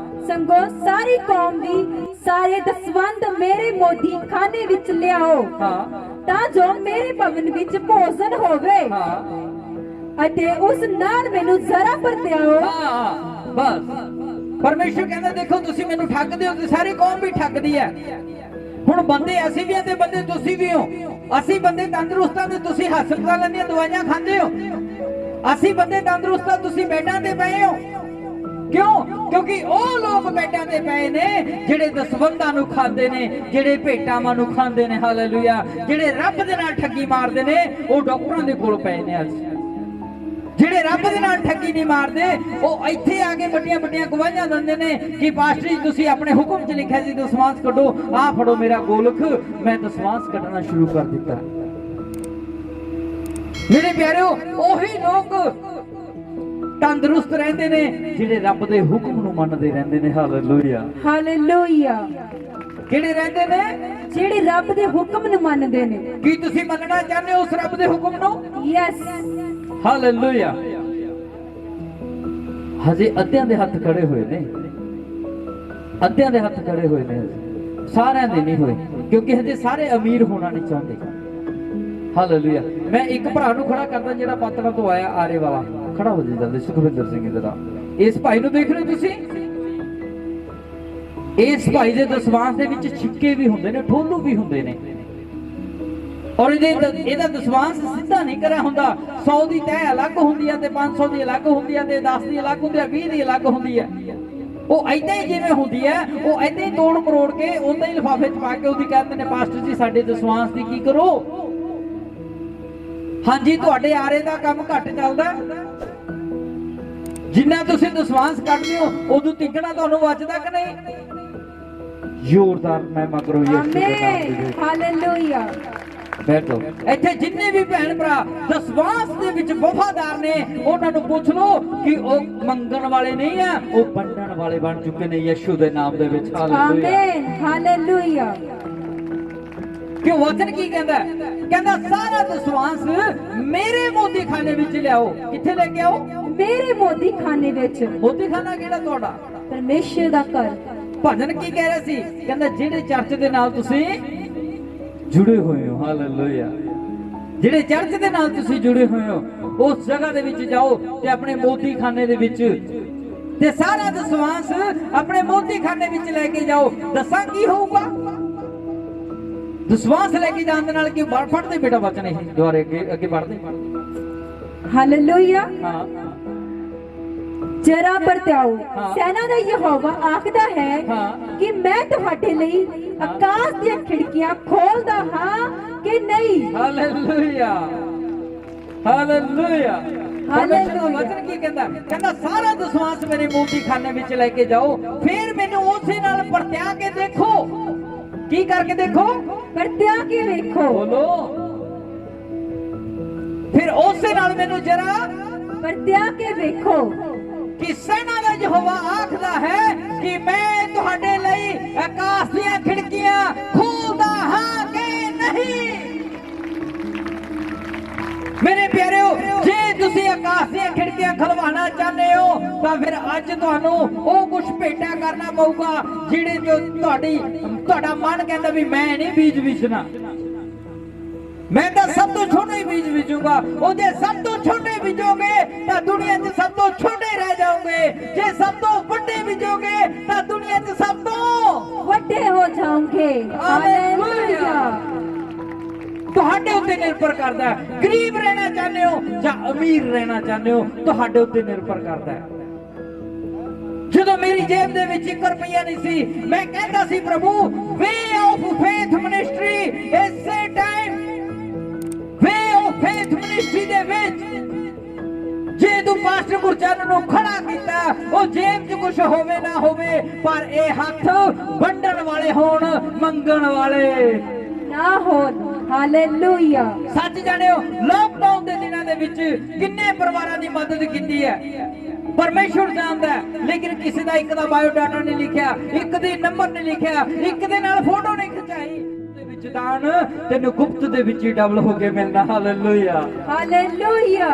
ਸੰਗੋ ਸਾਰੀ ਕੌਮ ਦੀ ਸਾਰੇ ਦਸਵੰਧ ਮੇਰੇ ਮੋਦੀ ਖਾਨੇ ਵਿੱਚ ਲਿਆਓ, ਹਾਂ, ਤਾਂ ਜੋ ਮੇਰੇ ਭਵਨ ਵਿੱਚ ਭੋਜਨ ਹੋਵੇ ਹਾਂ, ਅਤੇ ਉਸ ਨਾਲ ਮੈਨੂੰ ਜ਼ਰਾ ਵਰਤਿਆਓ। ਹਾਂ। ਬਸ ਪਰਮੇਸ਼ਰ ਕਹਿੰਦਾ ਦੇਖੋ ਤੁਸੀਂ ਮੈਨੂੰ ਠੱਗਦੇ ਹੋ ਤੇ ਸਾਰੀ ਕੌਮ ਵੀ ਠੱਗਦੀ ਹੈ। ਹੁਣ ਬੰਦੇ ਅਸੀਂ ਵੀ ਆ ਤੇ ਬੰਦੇ ਤੁਸੀਂ ਵੀ ਹੋ। ਅਸੀਂ ਬੰਦੇ ਤੰਦਰੁਸਤਾਂ ਤੇ ਤੁਸੀਂ ਹਸਪਤਾਲਾਂ ਦੀਆਂ ਦਵਾਈਆਂ ਖਾਂਦੇ ਹੋ। ਅਸੀਂ ਬੰਦੇ ਤੰਦਰੁਸਤਾਂ, ਤੁਸੀਂ ਬੈੱਡਾਂ ਤੇ ਪਏ ਹੋ। ਕਿਉਂ? ਕਿਉਂਕਿ ਉਹ ਲੋਕ ਬੈੱਡਾਂ ਤੇ ਪਏ ਨੇ ਜਿਹੜੇ ਦਸਵੰਧਾਂ ਨੂੰ ਖਾਂਦੇ ਨੇ, ਜਿਹੜੇ ਭੇਟਾਵਾਂ ਨੂੰ ਖਾਂਦੇ ਨੇ। ਹਾਲੇਲੂਇਆ, ਜਿਹੜੇ ਰੱਬ ਦੇ ਨਾਲ ਠੱਗੀ ਮਾਰਦੇ ਨੇ ਉਹ ਡਾਕਟਰਾਂ ਦੇ ਕੋਲ ਪਏ ਨੇ। ਅੱਜ ਜਿਹੜੇ ਰੱਬ ਦੇ ਨਾਲ ਠੱਗੀ ਨਹੀਂ ਮਾਰਦੇ ਉਹ ਇੱਥੇ ਆ ਕੇ ਵੱਡੀਆਂ ਵੱਡੀਆਂ ਗਵਾਹੀਆਂ ਦਿੰਦੇ ਨੇ ਕਿ ਪਾਸਟਰ ਜੀ ਤੁਸੀਂ ਆਪਣੇ ਹੁਕਮ 'ਚ ਲਿਖਿਆ ਸੀ ਦਸਵਾਂਸ ਕੱਢੋ, ਆਹ ਫੜੋ ਮੇਰਾ ਗੋਲਖ, ਮੈਂ ਦਸਵਾਂਸ ਕੱਢਣਾ ਸ਼ੁਰੂ ਕਰ ਦਿੱਤਾ। ਮੇਰੇ ਪਿਆਰਿਓ, ਉਹੀ ਲੋਕ ਤੰਦਰੁਸਤ ਰਹਿੰਦੇ ਨੇ ਜਿਹੜੇ ਰੱਬ ਦੇ ਹੁਕਮ ਨੂੰ ਮੰਨਦੇ ਰਹਿੰਦੇ ਨੇ। Hallelujah, hallelujah. ਕਿਹੜੇ ਰਹਿੰਦੇ ਨੇ? ਜਿਹੜੇ ਰੱਬ ਦੇ ਹੁਕਮ ਨੂੰ ਮੰਨਦੇ ਨੇ। ਕੀ ਤੁਸੀਂ ਮੰਨਣਾ ਚਾਹੁੰਦੇ ਹੋ ਉਸ ਰੱਬ ਦੇ ਹੁਕਮ ਨੂੰ? ਯੈਸ। ਹਾਲੇਲੂਇਆ। ਹਜੇ ਅੱਧਿਆਂ ਦੇ ਹੱਥ ਖੜੇ ਹੋਏ ਨੇ, ਅੱਧਿਆਂ ਦੇ ਹੱਥ ਖੜੇ ਹੋਏ ਨੇ, ਸਾਰਿਆਂ ਦੇ ਨਹੀਂ ਹੋਏ, ਕਿਉਂਕਿ ਹਜੇ ਸਾਰੇ ਅਮੀਰ ਹੋਣਾ ਨਹੀਂ ਚਾਹੁੰਦੇ। ਹਾਲੇਲੂਇਆ। ਮੈਂ ਇੱਕ ਭਰਾ ਨੂੰ ਖੜਾ ਕਰਦਾ ਜਿਹੜਾ ਪਾਤੜਾ ਤੋਂ ਆਇਆ, ਆਰੇ ਵਾਲਾ। ਖੜਾ ਹੋ ਜੀ ਜਲਦੀ, ਸੁਖਵਿੰਦਰ ਸਿੰਘ ਜਰਾ। ਇਸ ਭਾਈ ਨੂੰ ਦੇਖ ਰਹੇ ਹੋ ਤੁਸੀਂ? ਇਸ ਭਾਈ ਦੇ ਦਸਵਾਂਸ ਦੇ ਵਿੱਚ ਛਿੱਕੇ ਵੀ ਹੁੰਦੇ ਨੇ, ਠੋਲੂ ਵੀ ਹੁੰਦੇ ਨੇ। ਔਰ ਇਹਦਾ ਦਸਵਾਂਸ ਸਿੱਧਾ ਨਹੀਂ ਕਰਿਆ ਹੁੰਦਾ। 100 ਦੀ ਤਹਿ ਅਲੱਗ ਹੁੰਦੀ ਹੈ ਤੇ 500 ਦੀ ਅਲੱਗ ਹੁੰਦੀ ਹੈ ਤੇ 10 ਦੀ ਅਲੱਗ ਹੁੰਦੀ ਹੈ, 20 ਦੀ ਅਲੱਗ ਹੁੰਦੀ ਹੈ। ਉਹ ਏਦਾਂ ਹੀ ਜਿਵੇਂ ਹੁੰਦੀ ਹੈ, ਉਹ ਏਦਾਂ ਹੀ ਤੋੜ ਮਰੋੜ ਕੇ ਉਦਾਂ ਹੀ ਲਿਫਾਫੇ 'ਚ ਪਾ ਕੇ ਉਹਦੀ ਕਹਿੰਦੇ ਨੇ ਪਾਸਟਰ ਜੀ ਸਾਡੇ ਦਸਵਾਂਸ ਦੀ ਕੀ ਕਰੋ। ਹਾਂਜੀ, ਤੁਹਾਡੇ ਆਰੇ ਦਾ ਕੰਮ ਘੱਟ ਚੱਲਦਾ। ਜਿੰਨਾ ਤੁਸੀਂ ਦਸਵਾਂਸ ਕੱਢਦੇ ਹੋ ਉਦੋਂ ਤਿੱਗਣਾ ਤੁਹਾਨੂੰ ਵੱਜਦਾ ਕਿ ਨਹੀਂ? ਜ਼ੋਰਦਾਰ ਮੈਂ ਮਗਰੋਂ ਯਿਸੂ ਦੇ ਨਾਮ ਦੇ ਵਿੱਚ। ਹਾਲੇਲੂਇਆ। ਬੈਠੋ। ਇੱਥੇ ਜਿੰਨੇ ਵੀ ਭੈਣ ਭਰਾ ਦਸਵਾਂਸ ਦੇ ਵਿੱਚ ਵਫਾਦਾਰ ਨੇ ਉਹਨਾਂ ਨੂੰ ਪੁੱਛ ਲਓ ਕਿ ਉਹ ਮੰਗਣ ਵਾਲੇ ਨਹੀਂ ਆ, ਉਹ ਵੰਡਣ ਵਾਲੇ ਬਣ ਚੁੱਕੇ ਨੇ ਯਿਸੂ ਦੇ ਨਾਮ ਦੇ ਵਿੱਚ। ਹਾਲੇਲੂਇਆ, ਆਮੀਨ, ਹਾਲੇਲੂਇਆ। ਕਿਉਂ ਵਚਨ ਕੀ ਕਹਿੰਦਾ ਕਹਿੰਦਾ ਸਾਰਾ ਦਸਵਾਂਸ ਮੇਰੇ ਮੋਦੀਖਾਨੇ ਵਿੱਚ ਲਿਆਓ ਕਿੱਥੇ ਲੈ ਕੇ ਆਓ ਮੇਰੇ ਮੋਦੀਖਾਨੇ ਵਿੱਚ ਮੋਦੀਖਾਨਾ ਕਿਹੜਾ ਤੁਹਾਡਾ ਪਰਮੇਸ਼ਰ ਦਾ ਘਰ ਭਜਨ ਕੀ ਕਹਿ ਰਿਹਾ ਸੀ ਕਹਿੰਦਾ ਜਿਹੜੇ ਚਰਚ ਦੇ ਨਾਲ ਤੁਸੀਂ ਜੁੜੇ ਹੋਏ ਹੋ ਹਾਲੇਲੂਇਆ ਜਿਹੜੇ ਚਰਚ ਦੇ ਨਾਲ ਤੁਸੀਂ ਜੁੜੇ ਹੋਏ ਹੋ ਉਸ ਜਗ੍ਹਾ ਦੇ ਵਿੱਚ ਜਾਓ ਤੇ ਆਪਣੇ ਮੋਦੀਖਾਨੇ ਦੇ ਵਿੱਚ ਤੇ ਸਾਰਾ ਦਸਵਾਂਸ ਆਪਣੇ ਮੋਦੀਖਾਨੇ ਵਿੱਚ ਲੈ ਕੇ ਜਾਓ ਦੱਸਾਂ ਕੀ ਹੋਊਗਾ ਦਸਵਾਂਸ ਲੈ ਕੇ ਜਾਣ ਦੇ ਨਾਲ ਕਿ ਪੜ੍ਹਦੇ ਬੇਟਾ ਵਚਨ ਇਹ ਦੁਆਰੇ ਅੱਗੇ ਪੜ੍ਹਦੇ ਹਾਲੇਲੂਇਆ ਹਾਂ ਜਰਾ ਪਰਤਿਆਓ ਹਾਂ। ਸੈਨਾ ਦਾ ਯਹੋਵਾ ਆਖਦਾ ਹੈ ਹਾਂ। ਕਿ ਮੈਂ ਤੁਹਾਡੇ ਲਈ ਆਕਾਸ਼ ਦੀਆਂ ਖਿੜਕੀਆਂ ਖੋਲਦਾ ਹਾਂ ਕਿ ਨਹੀਂ ਹਾਲੇਲੂਇਆ ਹਾਲੇਲੂਇਆ ਹਾਲੇਲੂਇਆ। ਵਚਨ ਕੀ ਕਹਿੰਦਾ ਕਹਿੰਦਾ ਸਾਰਾ ਦਸਵਾਂਸ ਮੇਰੇ ਮੋਦੀਖਾਨੇ ਵਿੱਚ ਲੈ ਕੇ ਜਾਓ ਫਿਰ ਮੈਨੂੰ ਉਸੇ ਨਾਲ ਪਰਤਿਆ ਕੇ ਦੇਖੋ ਕੀ ਕਰਕੇ ਦੇਖੋ ਪਰਤਿਆ ਕੇ ਵੇਖੋ ਬੋਲੋ ਫਿਰ ਉਸੇ ਨਾਲ ਮੈਨੂੰ ਜਰਾ ਪਰਤਿਆ ਕੇ ਵੇਖੋ ਕਿ ਸੈਨਾ ਦਾ ਯਹੋਵਾ ਆਖਦਾ ਹੈ ਕਿ ਮੈਂ ਤੁਹਾਡੇ ਲਈ ਆਕਾਸ਼ ਦੀਆਂ ਖਿੜਕੀਆਂ ਖੋਲਦਾ ਹਾਂ ਕਿ ਨਹੀਂ ਮੇਰੇ ਪਿਆਰਿਓ ਜੇ ਤੁਸੀਂ ਆਕਾਸ਼ ਦੀਆਂ ਖਿੜਕੀਆਂ ਖਲਵਾਣਾ ਚਾਹੁੰਦੇ ਹੋ ਤਾਂ ਫਿਰ ਅੱਜ ਤੁਹਾਨੂੰ ਉਹ ਕੁਝ ਭੇਟਾ ਕਰਨਾ ਪਊਗਾ ਜਿਹੜੇ ਜੋ ਤੁਹਾਡਾ ਮਨ ਕਹਿੰਦਾ ਵੀ ਮੈਂ ਨਹੀਂ ਬੀਜ ਬੀਜਣਾ ਮੈਂ ਤਾਂ ਸਭ ਤੋਂ ਛੋਟੇ ਹੀ ਬੀਜ ਬੀਜੂਗਾ ਉਹ ਜੇ ਸਭ ਤੋਂ ਛੋਟੇ ਬੀਜੋਗੇ ਤਾਂ ਦੁਨੀਆ 'ਚ ਸਭ ਤੋਂ ਛੋਟੇ ਰਹਿ ਜਾਓਗੇ ਜੇ ਸਭ ਤੋਂ ਵੱਡੇ ਬੀਜੋਗੇ ਤਾਂ ਦੁਨੀਆ 'ਚ ਸਭ ਤੋਂ ਵੱਡੇ ਹੋ ਜਾਓਗੇ ਹਾਲੇਲੂਇਆ ਤੁਹਾਡੇ ਉੱਤੇ ਨਿਰਭਰ ਕਰਦਾ ਹੈ ਗਰੀਬ ਰਹਿਣਾ ਚਾਹੁੰਦੇ ਹੋ ਜਾਂ ਅਮੀਰ ਰਹਿਣਾ ਚਾਹੁੰਦੇ ਹੋ ਤੁਹਾਡੇ ਉੱਤੇ ਨਿਰਭਰ ਕਰਦਾ ਹੈ ਜਦੋਂ ਮੇਰੀ ਜੇਬ ਦੇ ਵਿੱਚ 1 ਰੁਪਈਆ ਨਹੀਂ ਸੀ ਮੈਂ ਕਹਿੰਦਾ ਸੀ ਪ੍ਰਭੂ ਵੇ ਆਫ ਫੇਥ ਮਿਨਿਸਟਰੀ ਇਸੇ time way of faith ministry ਦੇ ਵਿੱਚ ਜੇ ਤੂੰ ਪਾਸਟਰ ਗੁਰਚਰਨ ਨੂੰ ਖੜਾ ਕੀਤਾ ਉਹ ਜੇਬ 'ਚ ਕੁਝ ਹੋਵੇ ਨਾ ਹੋਵੇ ਪਰ ਇਹ ਹੱਥ ਵੰਡਣ ਵਾਲੇ ਹੋਣ ਮੰਗਣ ਵਾਲੇ ਨਾ ਹੋਣ ਹਾਲੇਲੂਇਆ ਸੱਚ ਜਾਣਿਓ ਲੋਕਡਾਊਨ ਦੇ ਦਿਨਾਂ ਦੇ ਵਿੱਚ ਕਿੰਨੇ ਪਰਿਵਾਰਾਂ ਦੀ ਮਦਦ ਕੀਤੀ ਹੈ ਪਰਮੇਸ਼ਵਰ ਜਾਣਦਾ ਲੇਕਿਨ ਕਿਸੇ ਦਾ ਇੱਕ ਦਾ ਬਾਇਓ ਡਾਟਾ ਨਹੀਂ ਲਿਖਿਆ ਇੱਕ ਦੇ ਨੰਬਰ ਨਹੀਂ ਲਿਖਿਆ ਇੱਕ ਦੇ ਨਾਲ ਫੋਟੋ ਨਹੀਂ ਖਿਚਾਈ ਦੇ ਵਿੱਚ ਦਾਨ ਤੈਨੂੰ ਗੁਪਤ ਦੇ ਵਿੱਚ ਹੀ ਡਬਲ ਹੋ ਕੇ ਮਿਲਣਾ ਹਾਲੇਲੂਇਆ ਹਾਲੇਲੂਇਆ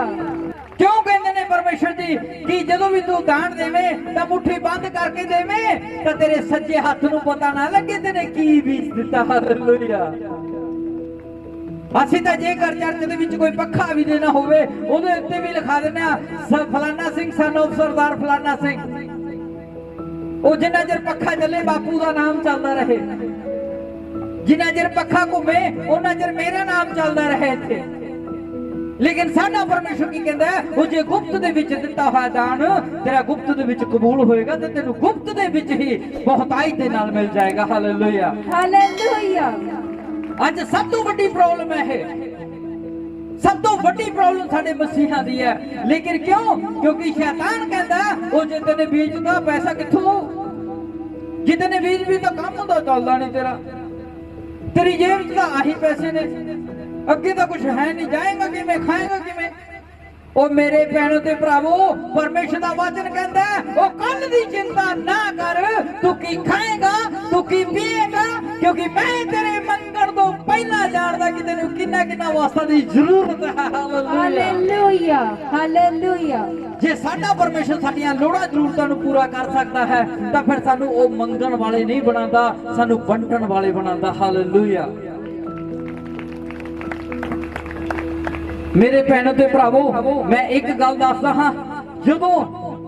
ਕਿਉਂ ਕਹਿੰਦੇ ਨੇ ਪਰਮੇਸ਼ਰ ਜੀ ਕਿ ਜਦੋਂ ਵੀ ਤੂੰ ਦਾਨ ਦੇਵੇਂ ਤਾਂ ਮੁੱਠੀ ਬੰਦ ਕਰਕੇ ਦੇਵੇਂ ਤਾਂ ਤੇਰੇ ਸੱਜੇ ਹੱਥ ਨੂੰ ਪਤਾ ਨਾ ਲੱਗੇ ਤੈਨੇ ਕੀ ਬੀਜ ਦਿੱਤਾ ਹਾਲੇਲੂਇਆ ਅਸੀਂ ਤਾਂ ਜੇਕਰ ਚਰਚ ਦੇ ਵਿੱਚ ਕੋਈ ਪੱਖਾ ਵੀ ਦੇਣਾ ਹੋਵੇ ਉਹਦੇ ਉੱਤੇ ਵੀ ਲਿਖਾ ਦਿੰਦੇ ਆ ਫਲਾਨਾ ਸਿੰਘ ਸਨ ਆਫ ਸਰਦਾਰ ਫਲਾਨਾ ਸਿੰਘ ਉਹ ਜਿੰਨਾ ਚਿਰ ਪੱਖਾ ਚੱਲੇ ਬਾਪੂ ਦਾ ਨਾਮ ਚੱਲਦਾ ਰਹੇ ਜਿੰਨਾ ਚਿਰ ਪੱਖਾ ਘੁੰਮੇ ਉਹਨਾਂ ਚਿਰ ਮੇਰਾ ਨਾਮ ਚੱਲਦਾ ਰਹੇ ਇੱਥੇ ਲੇਕਿਨ ਸਾਡਾ ਪਰਮੇਸ਼ਰ ਕੀ ਕਹਿੰਦਾ ਉਹ ਜੇ ਗੁਪਤ ਦੇ ਵਿੱਚ ਦਿੱਤਾ ਹੋਇਆ ਦਾਨ ਤੇਰਾ ਗੁਪਤ ਦੇ ਵਿੱਚ ਕਬੂਲ ਹੋਏਗਾ ਤੇ ਤੈਨੂੰ ਗੁਪਤ ਦੇ ਵਿੱਚ ਹੀ ਬਹੁਤਾਈ ਦੇ ਨਾਲ ਮਿਲ ਜਾਏਗਾ ਹਾਲੇਲੂਇਆ ਹਾਲੇਲੂਇਆ ਅੱਜ ਸਭ ਤੋਂ ਵੱਡੀ ਪ੍ਰੋਬਲਮ ਹੈ ਇਹ ਸਭ ਤੋਂ ਵੱਡੀ ਪ੍ਰੋਬਲਮ ਸਾਡੇ ਮਸੀਹਾਂ ਦੀ ਹੈ ਲੇਕਿਨ ਕਿਉਂ ਕਿਉਂਕਿ ਸ਼ੈਤਾਨ ਕਹਿੰਦਾ ਉਹ ਜੇ ਤੈਨੇ ਬੀਜਦਾ ਪੈਸਾ ਕਿੱਥੋਂ ਜੇ ਤੈਨੇ ਬੀਜ ਵੀ ਤਾਂ ਕੰਮ ਹੁੰਦਾ ਚੱਲਦਾ ਨਹੀਂ ਤੇਰਾ ਤੇਰੀ ਜੇਬ 'ਚ ਤਾਂ ਆਹੀ ਪੈਸੇ ਨੇ ਅੱਗੇ ਤਾਂ ਕੁਝ ਹੈ ਨਹੀਂ ਜਾਏਗਾ ਕਿਵੇਂ ਖਾਏਗਾ ਕਿਵੇਂ ਉਹ ਮੇਰੇ ਭੈਣੋ ਤੇ ਭਰਾਵੋ ਪਰਮੇਸ਼ਰ ਦਾ ਵਚਨ ਕਹਿੰਦਾ ਉਹ ਕੱਲ ਦੀ ਚਿੰਤਾ ਨਾ ਕਰ ਤੂੰ ਕੀ ਖਾਏਗਾ ਤੂੰ ਕੀ ਪੀਏਗਾ ਕਿਉਂਕਿ ਮੈਂ ਤੇਰੇ ਮੰਗਣ ਤੋਂ ਪਹਿਲਾਂ ਜਾਣਦਾ ਕਿ ਤੈਨੂੰ ਕਿੰਨਾ ਕਿੰਨਾ ਵਾਸਤਾ ਦੀ ਜ਼ਰੂਰਤ ਹੈ ਹਾਲੇਲੂਇਆ ਹਾਲੇਲੂਇਆ ਜੇ ਸਾਡਾ ਪਰਮੇਸ਼ਰ ਸਾਡੀਆਂ ਲੋੜਾਂ ਜ਼ਰੂਰਤਾਂ ਨੂੰ ਪੂਰਾ ਕਰ ਸਕਦਾ ਹੈ ਤਾਂ ਫਿਰ ਸਾਨੂੰ ਉਹ ਮੰਗਣ ਵਾਲੇ ਨਹੀਂ ਬਣਾਉਂਦਾ ਸਾਨੂੰ ਵੰਡਣ ਵਾਲੇ ਬਣਾਉਂਦਾ ਹਾਲੇਲੂਇਆ ਮੇਰੇ ਭੈਣੋ ਤੇ ਭਰਾਵੋ ਮੈਂ ਇੱਕ ਗੱਲ ਦੱਸਦਾ ਹਾਂ ਜਦੋਂ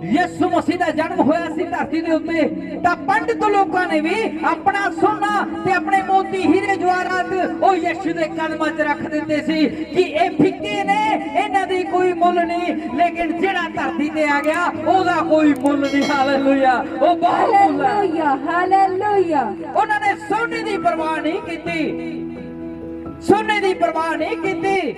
ਯਿਸੂ ਮਸੀਹ ਦਾ ਜਨਮ ਹੋਇਆ ਸੀ ਧਰਤੀ ਦੇ ਉੱਤੇ ਤਾਂ ਪੰਡਿਤ ਲੋਕਾਂ ਨੇ ਵੀ ਆਪਣਾ ਸੋਨਾ ਤੇ ਆਪਣੇ ਮੋਤੀ ਹੀਰੇ ਜਵਾਹਰਾਤ ਉਹ ਯਿਸੂ ਦੇ ਕਦਮਾਂ 'ਚ ਰੱਖ ਦਿੰਦੇ ਸੀ ਕਿ ਇਹ ਫਿੱਕੇ ਨੇ ਇਹਨਾਂ ਦੀ ਕੋਈ ਮੁੱਲ ਨਹੀਂ ਲੇਕਿਨ ਜਿਹੜਾ ਧਰਤੀ ਤੇ ਆ ਗਿਆ ਉਹਦਾ ਕੋਈ ਮੁੱਲ ਨਹੀਂ ਹਾਲੇਲੂਇਆ ਉਹ ਬਹੁਤ ਹਾਲੇਲੂਇਆ ਹਾਲੇਲੂਇਆ ਉਹਨਾਂ ਨੇ ਸੋਨੇ ਦੀ ਪਰਵਾਹ ਨਹੀਂ ਕੀਤੀ ਸੋਨੇ ਦੀ ਪਰਵਾਹ ਨਹੀਂ ਕੀਤੀ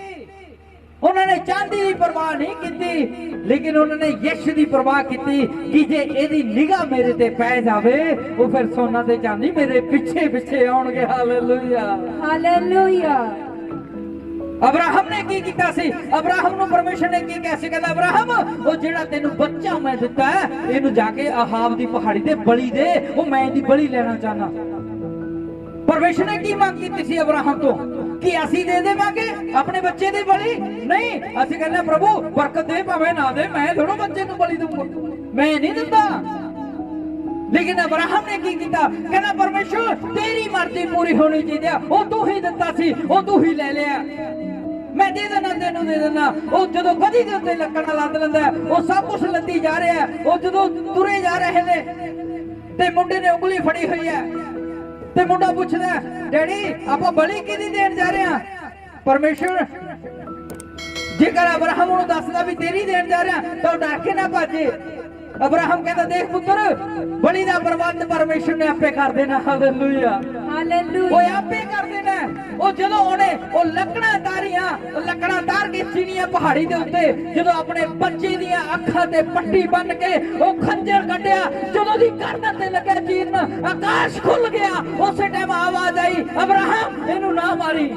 ਉਹਨਾਂ ਨੇ ਚਾਂਦੀ ਦੀ ਪਰਵਾਹ ਨਹੀਂ ਕੀਤੀ ਲੇਕਿਨ ਉਹਨਾਂ ਨੇ ਯਿਸੂ ਦੀ ਪਰਵਾਹ ਕੀਤੀ ਕਿ ਜੇ ਇਹਦੀ ਨਿਗਾਹ ਮੇਰੇ ਤੇ ਪੈ ਜਾਵੇ ਉਹ ਫਿਰ ਸੋਨਾ ਤੇ ਚਾਂਦੀ ਮੇਰੇ ਪਿੱਛੇ ਪਿੱਛੇ ਆਉਣਗੇ ਹਾਲੇਲੂਇਆ ਹਾਲੇਲੂਇਆ ਅਬਰਾਹਮ ਨੇ ਕੀ ਕੀਤਾ ਸੀ ਅਬਰਾਹਮ ਨੂੰ ਪਰਮੇਸ਼ਰ ਨੇ ਕੀ ਕਿਹਾ ਸੀ ਕਹਿੰਦਾ ਅਬਰਾਹਮ ਉਹ ਜਿਹੜਾ ਤੈਨੂੰ ਬੱਚਾ ਮੈਂ ਦਿੱਤਾ ਇਹਨੂੰ ਜਾ ਕੇ ਆਹਾਬ ਦੀ ਪਹਾੜੀ ਤੇ ਬਲੀ ਦੇ ਉਹ ਮੈਂ ਇਹਦੀ ਬਲੀ ਲੈਣਾ ਚਾਹਨਾ परमेश्वर ने की मांग की थी अब्राहम तो कि ਅਸੀਂ ਦੇ ਦੇਵਾਂਗੇ ਆਪਣੇ ਬੱਚੇ ਦੀ ਬਲੀ ਨਹੀਂ ਅਸੀਂ ਕਹਿੰਦੇ ਪ੍ਰਭੂ ਬਰਕਤ ਦੇ ਭਾਵੇਂ ਨਾ ਦੇ ਮੈਂ ਥੋੜਾ ਬੱਚੇ ਨੂੰ ਬਲੀ ਦੂੰਗਾ ਮੈਂ ਨਹੀਂ ਦਿੰਦਾ लेकिन अब्राहम ने की किया कहना परमेश्वर तेरी मर्जी पूरी होनी चाहिए वो तू ही दिता सी वो तू ही ले लिया मैं दे देना तेनू दे देना वो जदों कदी दे उत्ते लकड़ लद लैंदा वो सब कुछ लद्दी जा रहा है वो जदों तुरे जा रहे ने ते मुंडे ने उंगली फड़ी हुई है ते मुंडा पूछदा डैडी आपां बलि किहदी देण जा रहे हैं परमेश्वर जेकर अब्राहम नूं दसदा भी तेरी देण जा रहा तो डर के ना भाजे अब्राहम कहता देख पुत्र बलि दा प्रबंध परमेश्वर ने आपे कर देना हालेलुया हालेलुया वो आपे कर देना वो जदों ओने वो लकड़ा तारियां लकड़ा तार के चीनियां पहाड़ी दे उत्ते जदों अपने बच्चे दी अखां ते पट्टी बन के वो खंजर कड्डिया जदों दी गर्दन ते लगे चीरन आकाश खुल गया उस टाइम आवाज आई अब्राहम इनू ना मारी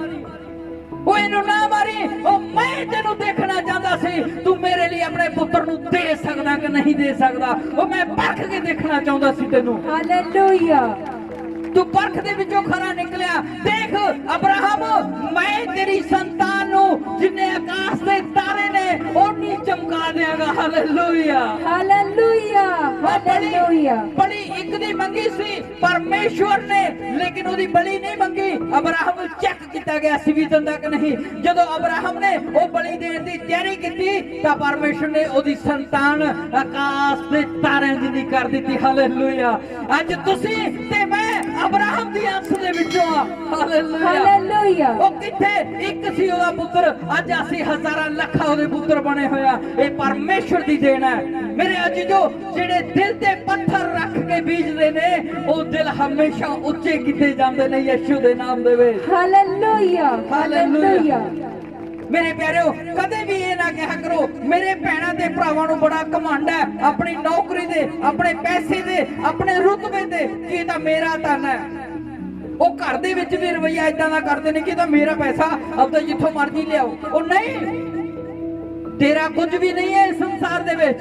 वो इनू ना मारी वो मैं तेनू देखना चाहता सी तू मेरे लिए अपने पुत्र नू दे सकदा कि नहीं दे सकदा वो मैं परख के देखना चाहता सी तेनू हालेलुया तू परख दे विचों खरा निकलिया देख अब्राहम मैं तेरी संतान नू जिन्ने आकाश दे तारे ने ओनी चमका देगा हालेलुया हालेलुया हालेलुया बलि एक दी मंगी सी परमेश्वर ने लेकिन ओदी बलि नहीं मंगी अब्राहम चेक किया गया सी भी दिंदा कि नहीं जदों अब्राहम ने वो बलि देण दी तैयारी कीती तां परमेश्वर ने ओदी संतान आकाश दे तारे जिंदी कर दित्ती हालेलुया अज तुसी ते मैं अब्राहम दी अंश दे विचों हालेलुया हालेलुया ओ किथे एक सी ओदा पुत्र अज ਅਸੀਂ हजारां ਲੱਖਾਂ ਉਹਦੇ ਪੁੱਤਰ ਬਣੇ ਹੋਇਆ ਇਹ ਪਰਮੇਸ਼ਰ ਦੀ ਦੇਣ ਹੈ ਮੇਰੇ ਅਜੀਜ਼ੋ ਜਿਹੜੇ ਦਿਲ ਤੇ ਪੱਥਰ ਰੱਖ ਕੇ ਬੀਜਦੇ ਨੇ ਉਹ ਦਿਲ ਹਮੇਸ਼ਾ ਉੱਚੇ ਕੀਤੇ ਜਾਂਦੇ ਨੇ ਯਿਸੂ ਦੇ ਨਾਮ ਦੇ ਵਿੱਚ ਹਾਲੇਲੂਇਆ ਹਾਲੇਲੂਇਆ मेरे प्यारेओ कदे भी ये ना कहा करो मेरे भैणा ते भरावां नूं बड़ा घमंड है अपनी नौकरी दे अपने पैसे दे अपने रुतबे दे कि तां मेरा धन है वो घर दे विच भी रवैया इदां दा करदे ने कि तां मेरा पैसा अब तो जिथों मर्जी लियाओ ओ नहीं तेरा कुछ भी नहीं है इस संसार दे विच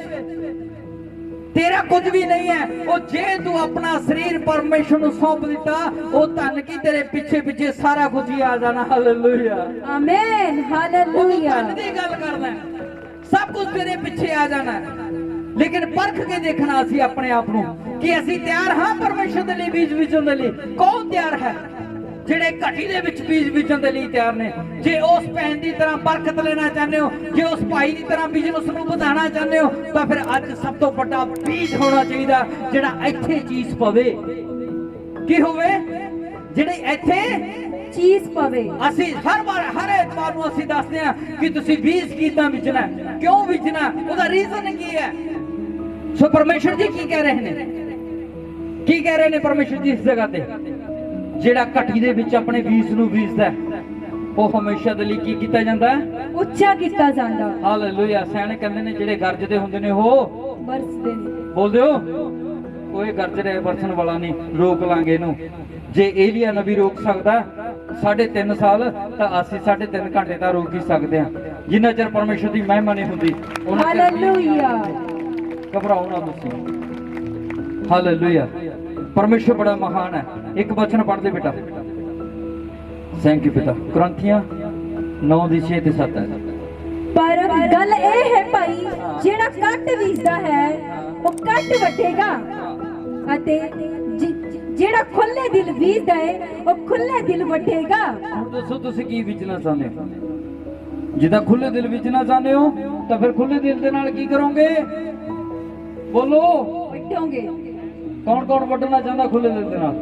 तेरा कुछ भी नहीं है वो जे तू अपना शरीर परमेश्वर नूं सौंप दिता वो धन की तेरे पीछे पीछे सारा कुछ ही आ जाना हालेलुया आमीन हालेलुया धन दी गल करदा सब कुछ तेरे पीछे आ जाना लेकिन परख के देखना असी अपने आप नूं कि असी तैयार हां परमेश्वर दे लई बीज बीजण दे लई कौन तैयार है ਜਿਹੜੇ ਘਟੀ ਦੇ ਵਿੱਚ ਬੀਜ ਬੀਜਣ ਦੇ ਲਈ ਤਿਆਰ ਨੇ ਜੇ ਉਸ ਭੈਣ ਦੀ ਤਰ੍ਹਾਂ ਬਰਕਤ ਲੈਣਾ ਚਾਹੁੰਦੇ ਹੋ ਜੇ ਉਸ ਭਾਈ ਦੀ ਤਰ੍ਹਾਂ ਬਿਜ਼ਨਸ ਨੂੰ ਵਧਾਉਣਾ ਚਾਹੁੰਦੇ ਹੋ ਤਾਂ ਫਿਰ ਅੱਜ ਸਭ ਤੋਂ ਵੱਡਾ ਬੀਜ ਹੋਣਾ ਚਾਹੀਦਾ ਜਿਹੜਾ ਇੱਥੇ ਚੀਜ਼ ਪਵੇ ਕੀ ਹੋਵੇ ਜਿਹੜੇ ਇੱਥੇ ਚੀਜ਼ ਪਵੇ ਅਸੀਂ ਹਰ ਵਾਰ ਹਰ ਐਤਵਾਰ ਨੂੰ ਅਸੀਂ ਦੱਸਦੇ ਹਾਂ ਕਿ ਤੁਸੀਂ ਬੀਜ ਕਿੱਦਾਂ ਬੀਜਣਾ ਕਿਉਂ ਬੀਜਣਾ ਉਹਦਾ ਰੀਜ਼ਨ ਕੀ ਹੈ ਸੋ ਪਰਮੇਸ਼ਰ ਜੀ ਕੀ ਕਹਿ ਰਹੇ ਨੇ ਪਰਮੇਸ਼ਰ ਜੀ ਇਸ ਜਗ੍ਹਾ ਤੇ ਜਿਹੜਾ ਘਟੀ ਦੇ ਵਿੱਚ ਆਪਣੇ ਬੀਜ ਨੂੰ ਬੀਜਦਾ ਉਹ ਹਮੇਸ਼ਾ ਦੇ ਲਈ ਕੀ ਕੀਤਾ ਜਾਂਦਾ ਉੱਚਾ ਕੀਤਾ ਜਾਂਦਾ ਹਾਲੇਲੂਇਆ ਸਿਆਣੇ ਕਹਿੰਦੇ ਨੇ ਜਿਹੜੇ ਗਰਜਦੇ ਹੁੰਦੇ ਨੇ ਉਹ ਵਰਸਦੇ ਨੇ ਬੋਲਦੇ ਹੋ ਕੋਈ ਗਰਜ ਰਿਹਾ ਵਰਸਣ ਵਾਲਾ ਨਹੀਂ ਰੋਕ ਲਾਂਗੇ ਇਹਨੂੰ ਜੇ ਏਲੀਆ ਨਬੀ ਰੋਕ ਸਕਦਾ 3.5 ਸਾਲ ਤਾਂ ਅਸੀਂ 3.5 ਘੰਟੇ ਤਾਂ ਰੋਕ ਹੀ ਸਕਦੇ ਹਾਂ ਜਿੰਨਾ ਚਿਰ ਪਰਮੇਸ਼ਰ ਦੀ ਮਹਿਮਾ ਨਹੀਂ ਹੁੰਦੀ ਹਾਲੇਲੂਇਆ ਘਬਰਾਓ ਨਾ ਤੁਸੀਂ ਹਾਲੇਲੂਇਆ परमेश्वर बड़ा महान है एक वचन पढ़ दे बेटा थैंक यू पिता कुरंथियां 9:6-7 है पर गल ए है भाई जेड़ा कट बीजदा है वो कट वटेगा अते जेड़ा खुले दिल बीजदा है वो खुले दिल वटेगा ਹੁਣ ਦੱਸੋ ਤੁਸੀਂ ਕੀ ਬੀਜਣਾ ਚਾਹੁੰਦੇ ਹੋ ਜਿੱਦਾਂ ਖੁੱਲੇ ਦਿਲ ਬੀਜਣਾ ਚਾਹੁੰਦੇ ਹੋ ਤਾਂ ਫਿਰ ਖੁੱਲੇ ਦਿਲ ਦੇ ਨਾਲ ਕੀ ਕਰੋਗੇ ਬੋਲੋ वटोगे कौन कौन वड्डना चाहता खुले दिल दे नाल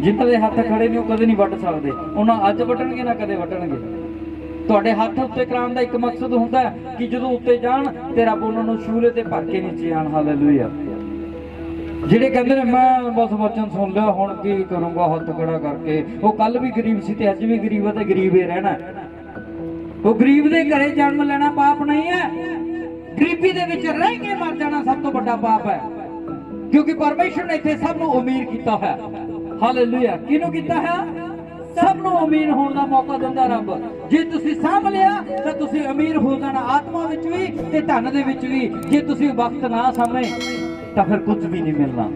जिन्हां दे हत्थ खड़े ने कदे नहीं वड्ड सकदे उन्हां अज वड्डणगे ना कदे वड्डणगे तुहाडे हत्थ उत्ते कराउण दा इक मकसद हुंदा है कि जदों उत्ते जाण ते रब उन्हां नूं शूले ते भर के नीचे आण हालेलुया ਜਿਹੜੇ ਕਹਿੰਦੇ ਨੇ ਮੈਂ ਬਸ ਵਚਨ ਸੁਣ ਲਿਆ ਹੁਣ ਕੀ ਕਰੂੰਗਾ ਹੱਥ ਖੜਾ ਕਰਕੇ ਉਹ ਕੱਲ ਵੀ ਗਰੀਬ ਸੀ ਤੇ ਅੱਜ ਵੀ ਗਰੀਬ ਹੈ ਤੇ ਗਰੀਬ ਹੀ ਰਹਿਣਾ ਉਹ ਗਰੀਬ ਦੇ ਘਰੇ ਜਨਮ ਲੈਣਾ ਪਾਪ ਨਹੀਂ ਹੈ ਗਰੀਬੀ ਦੇ ਵਿੱਚ ਰਹਿ ਕੇ ਮਰ ਜਾਣਾ ਸਭ ਤੋਂ ਵੱਡਾ ਪਾਪ ਹੈ क्योंकि परमेश्वर ने इत्थे सब नूं अमीर कीता है हालेलुया किहनूं कीता है सब नूं अमीर होने का मौका दिंदा रब जे तुसीं साਂਭ लिया तां तुसीं अमीर हो जाना आत्मा विच भी ते धन दे विच भी जे तुसीं वक्त ना साਂਭे तां फिर कुछ भी नहीं मिलना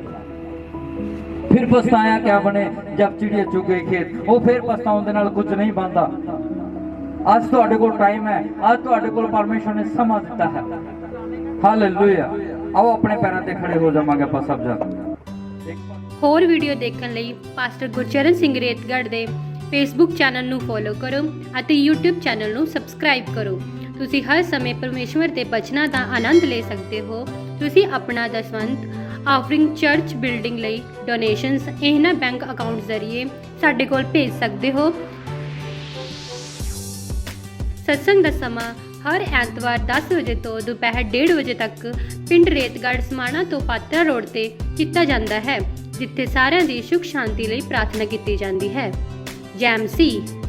फिर पछताया क्या बने जब चिड़िया चुग गई खेत। वो फिर पछताउण दे नाल कुछ नहीं बनता। आज तुहाडे कोल टाइम है, आज तुहाडे कोल परमेश्वर ने समा दिता है। हालेलुया। आओ अपने पैरों ते खड़े हो जावांगे ਆਪਾਂ सब जन। ਹੋਰ ਵੀਡੀਓ ਦੇਖਣ ਲਈ ਪਾਸਟਰ ਗੁਰਚਰਨ ਸਿੰਘ ਰੇਤਗੜ੍ਹ ਦੇ ਫੇਸਬੁੱਕ ਚੈਨਲ ਨੂੰ ਫੋਲੋ ਕਰੋ ਅਤੇ YouTube ਚੈਨਲ ਨੂੰ ਸਬਸਕ੍ਰਾਈਬ ਕਰੋ। ਤੁਸੀਂ ਹਰ ਸਮੇਂ ਪਰਮੇਸ਼ਵਰ ਦੇ ਬਚਨਾਂ ਦਾ ਆਨੰਦ ਲੈ ਸਕਦੇ ਹੋ। ਤੁਸੀਂ ਆਪਣਾ ਦਸਵੰਧ ਆਫਰਿੰਗ ਚਰਚ ਬਿਲਡਿੰਗ ਲਈ ਡੋਨੇਸ਼ਨਸ ਇਹਨਾਂ ਬੈਂਕ ਅਕਾਊਂਟ ਜ਼ਰੀਏ ਸਾਡੇ ਕੋਲ ਭੇਜ ਸਕਦੇ ਹੋ। ਸਤਸੰਗ ਦਾ ਸਮਾਂ ਹਰ ਐਤਵਾਰ 10 ਵਜੇ ਤੋਂ ਦੁਪਹਿਰ 1:30 ਵਜੇ ਤੱਕ ਪਿੰਡ ਰੇਤਗੜ੍ਹ ਸਮਾਣਾ ਤੋਂ ਪਾਤਰਾ ਰੋਡ ਤੇ ਕੀਤਾ ਜਾਂਦਾ ਹੈ, ਜਿੱਥੇ ਸਾਰਿਆਂ ਦੀ ਸੁਖ ਸ਼ਾਂਤੀ ਲਈ ਪ੍ਰਾਰਥਨਾ ਕੀਤੀ ਜਾਂਦੀ ਹੈ। ਜੈ ਮਸੀਹ।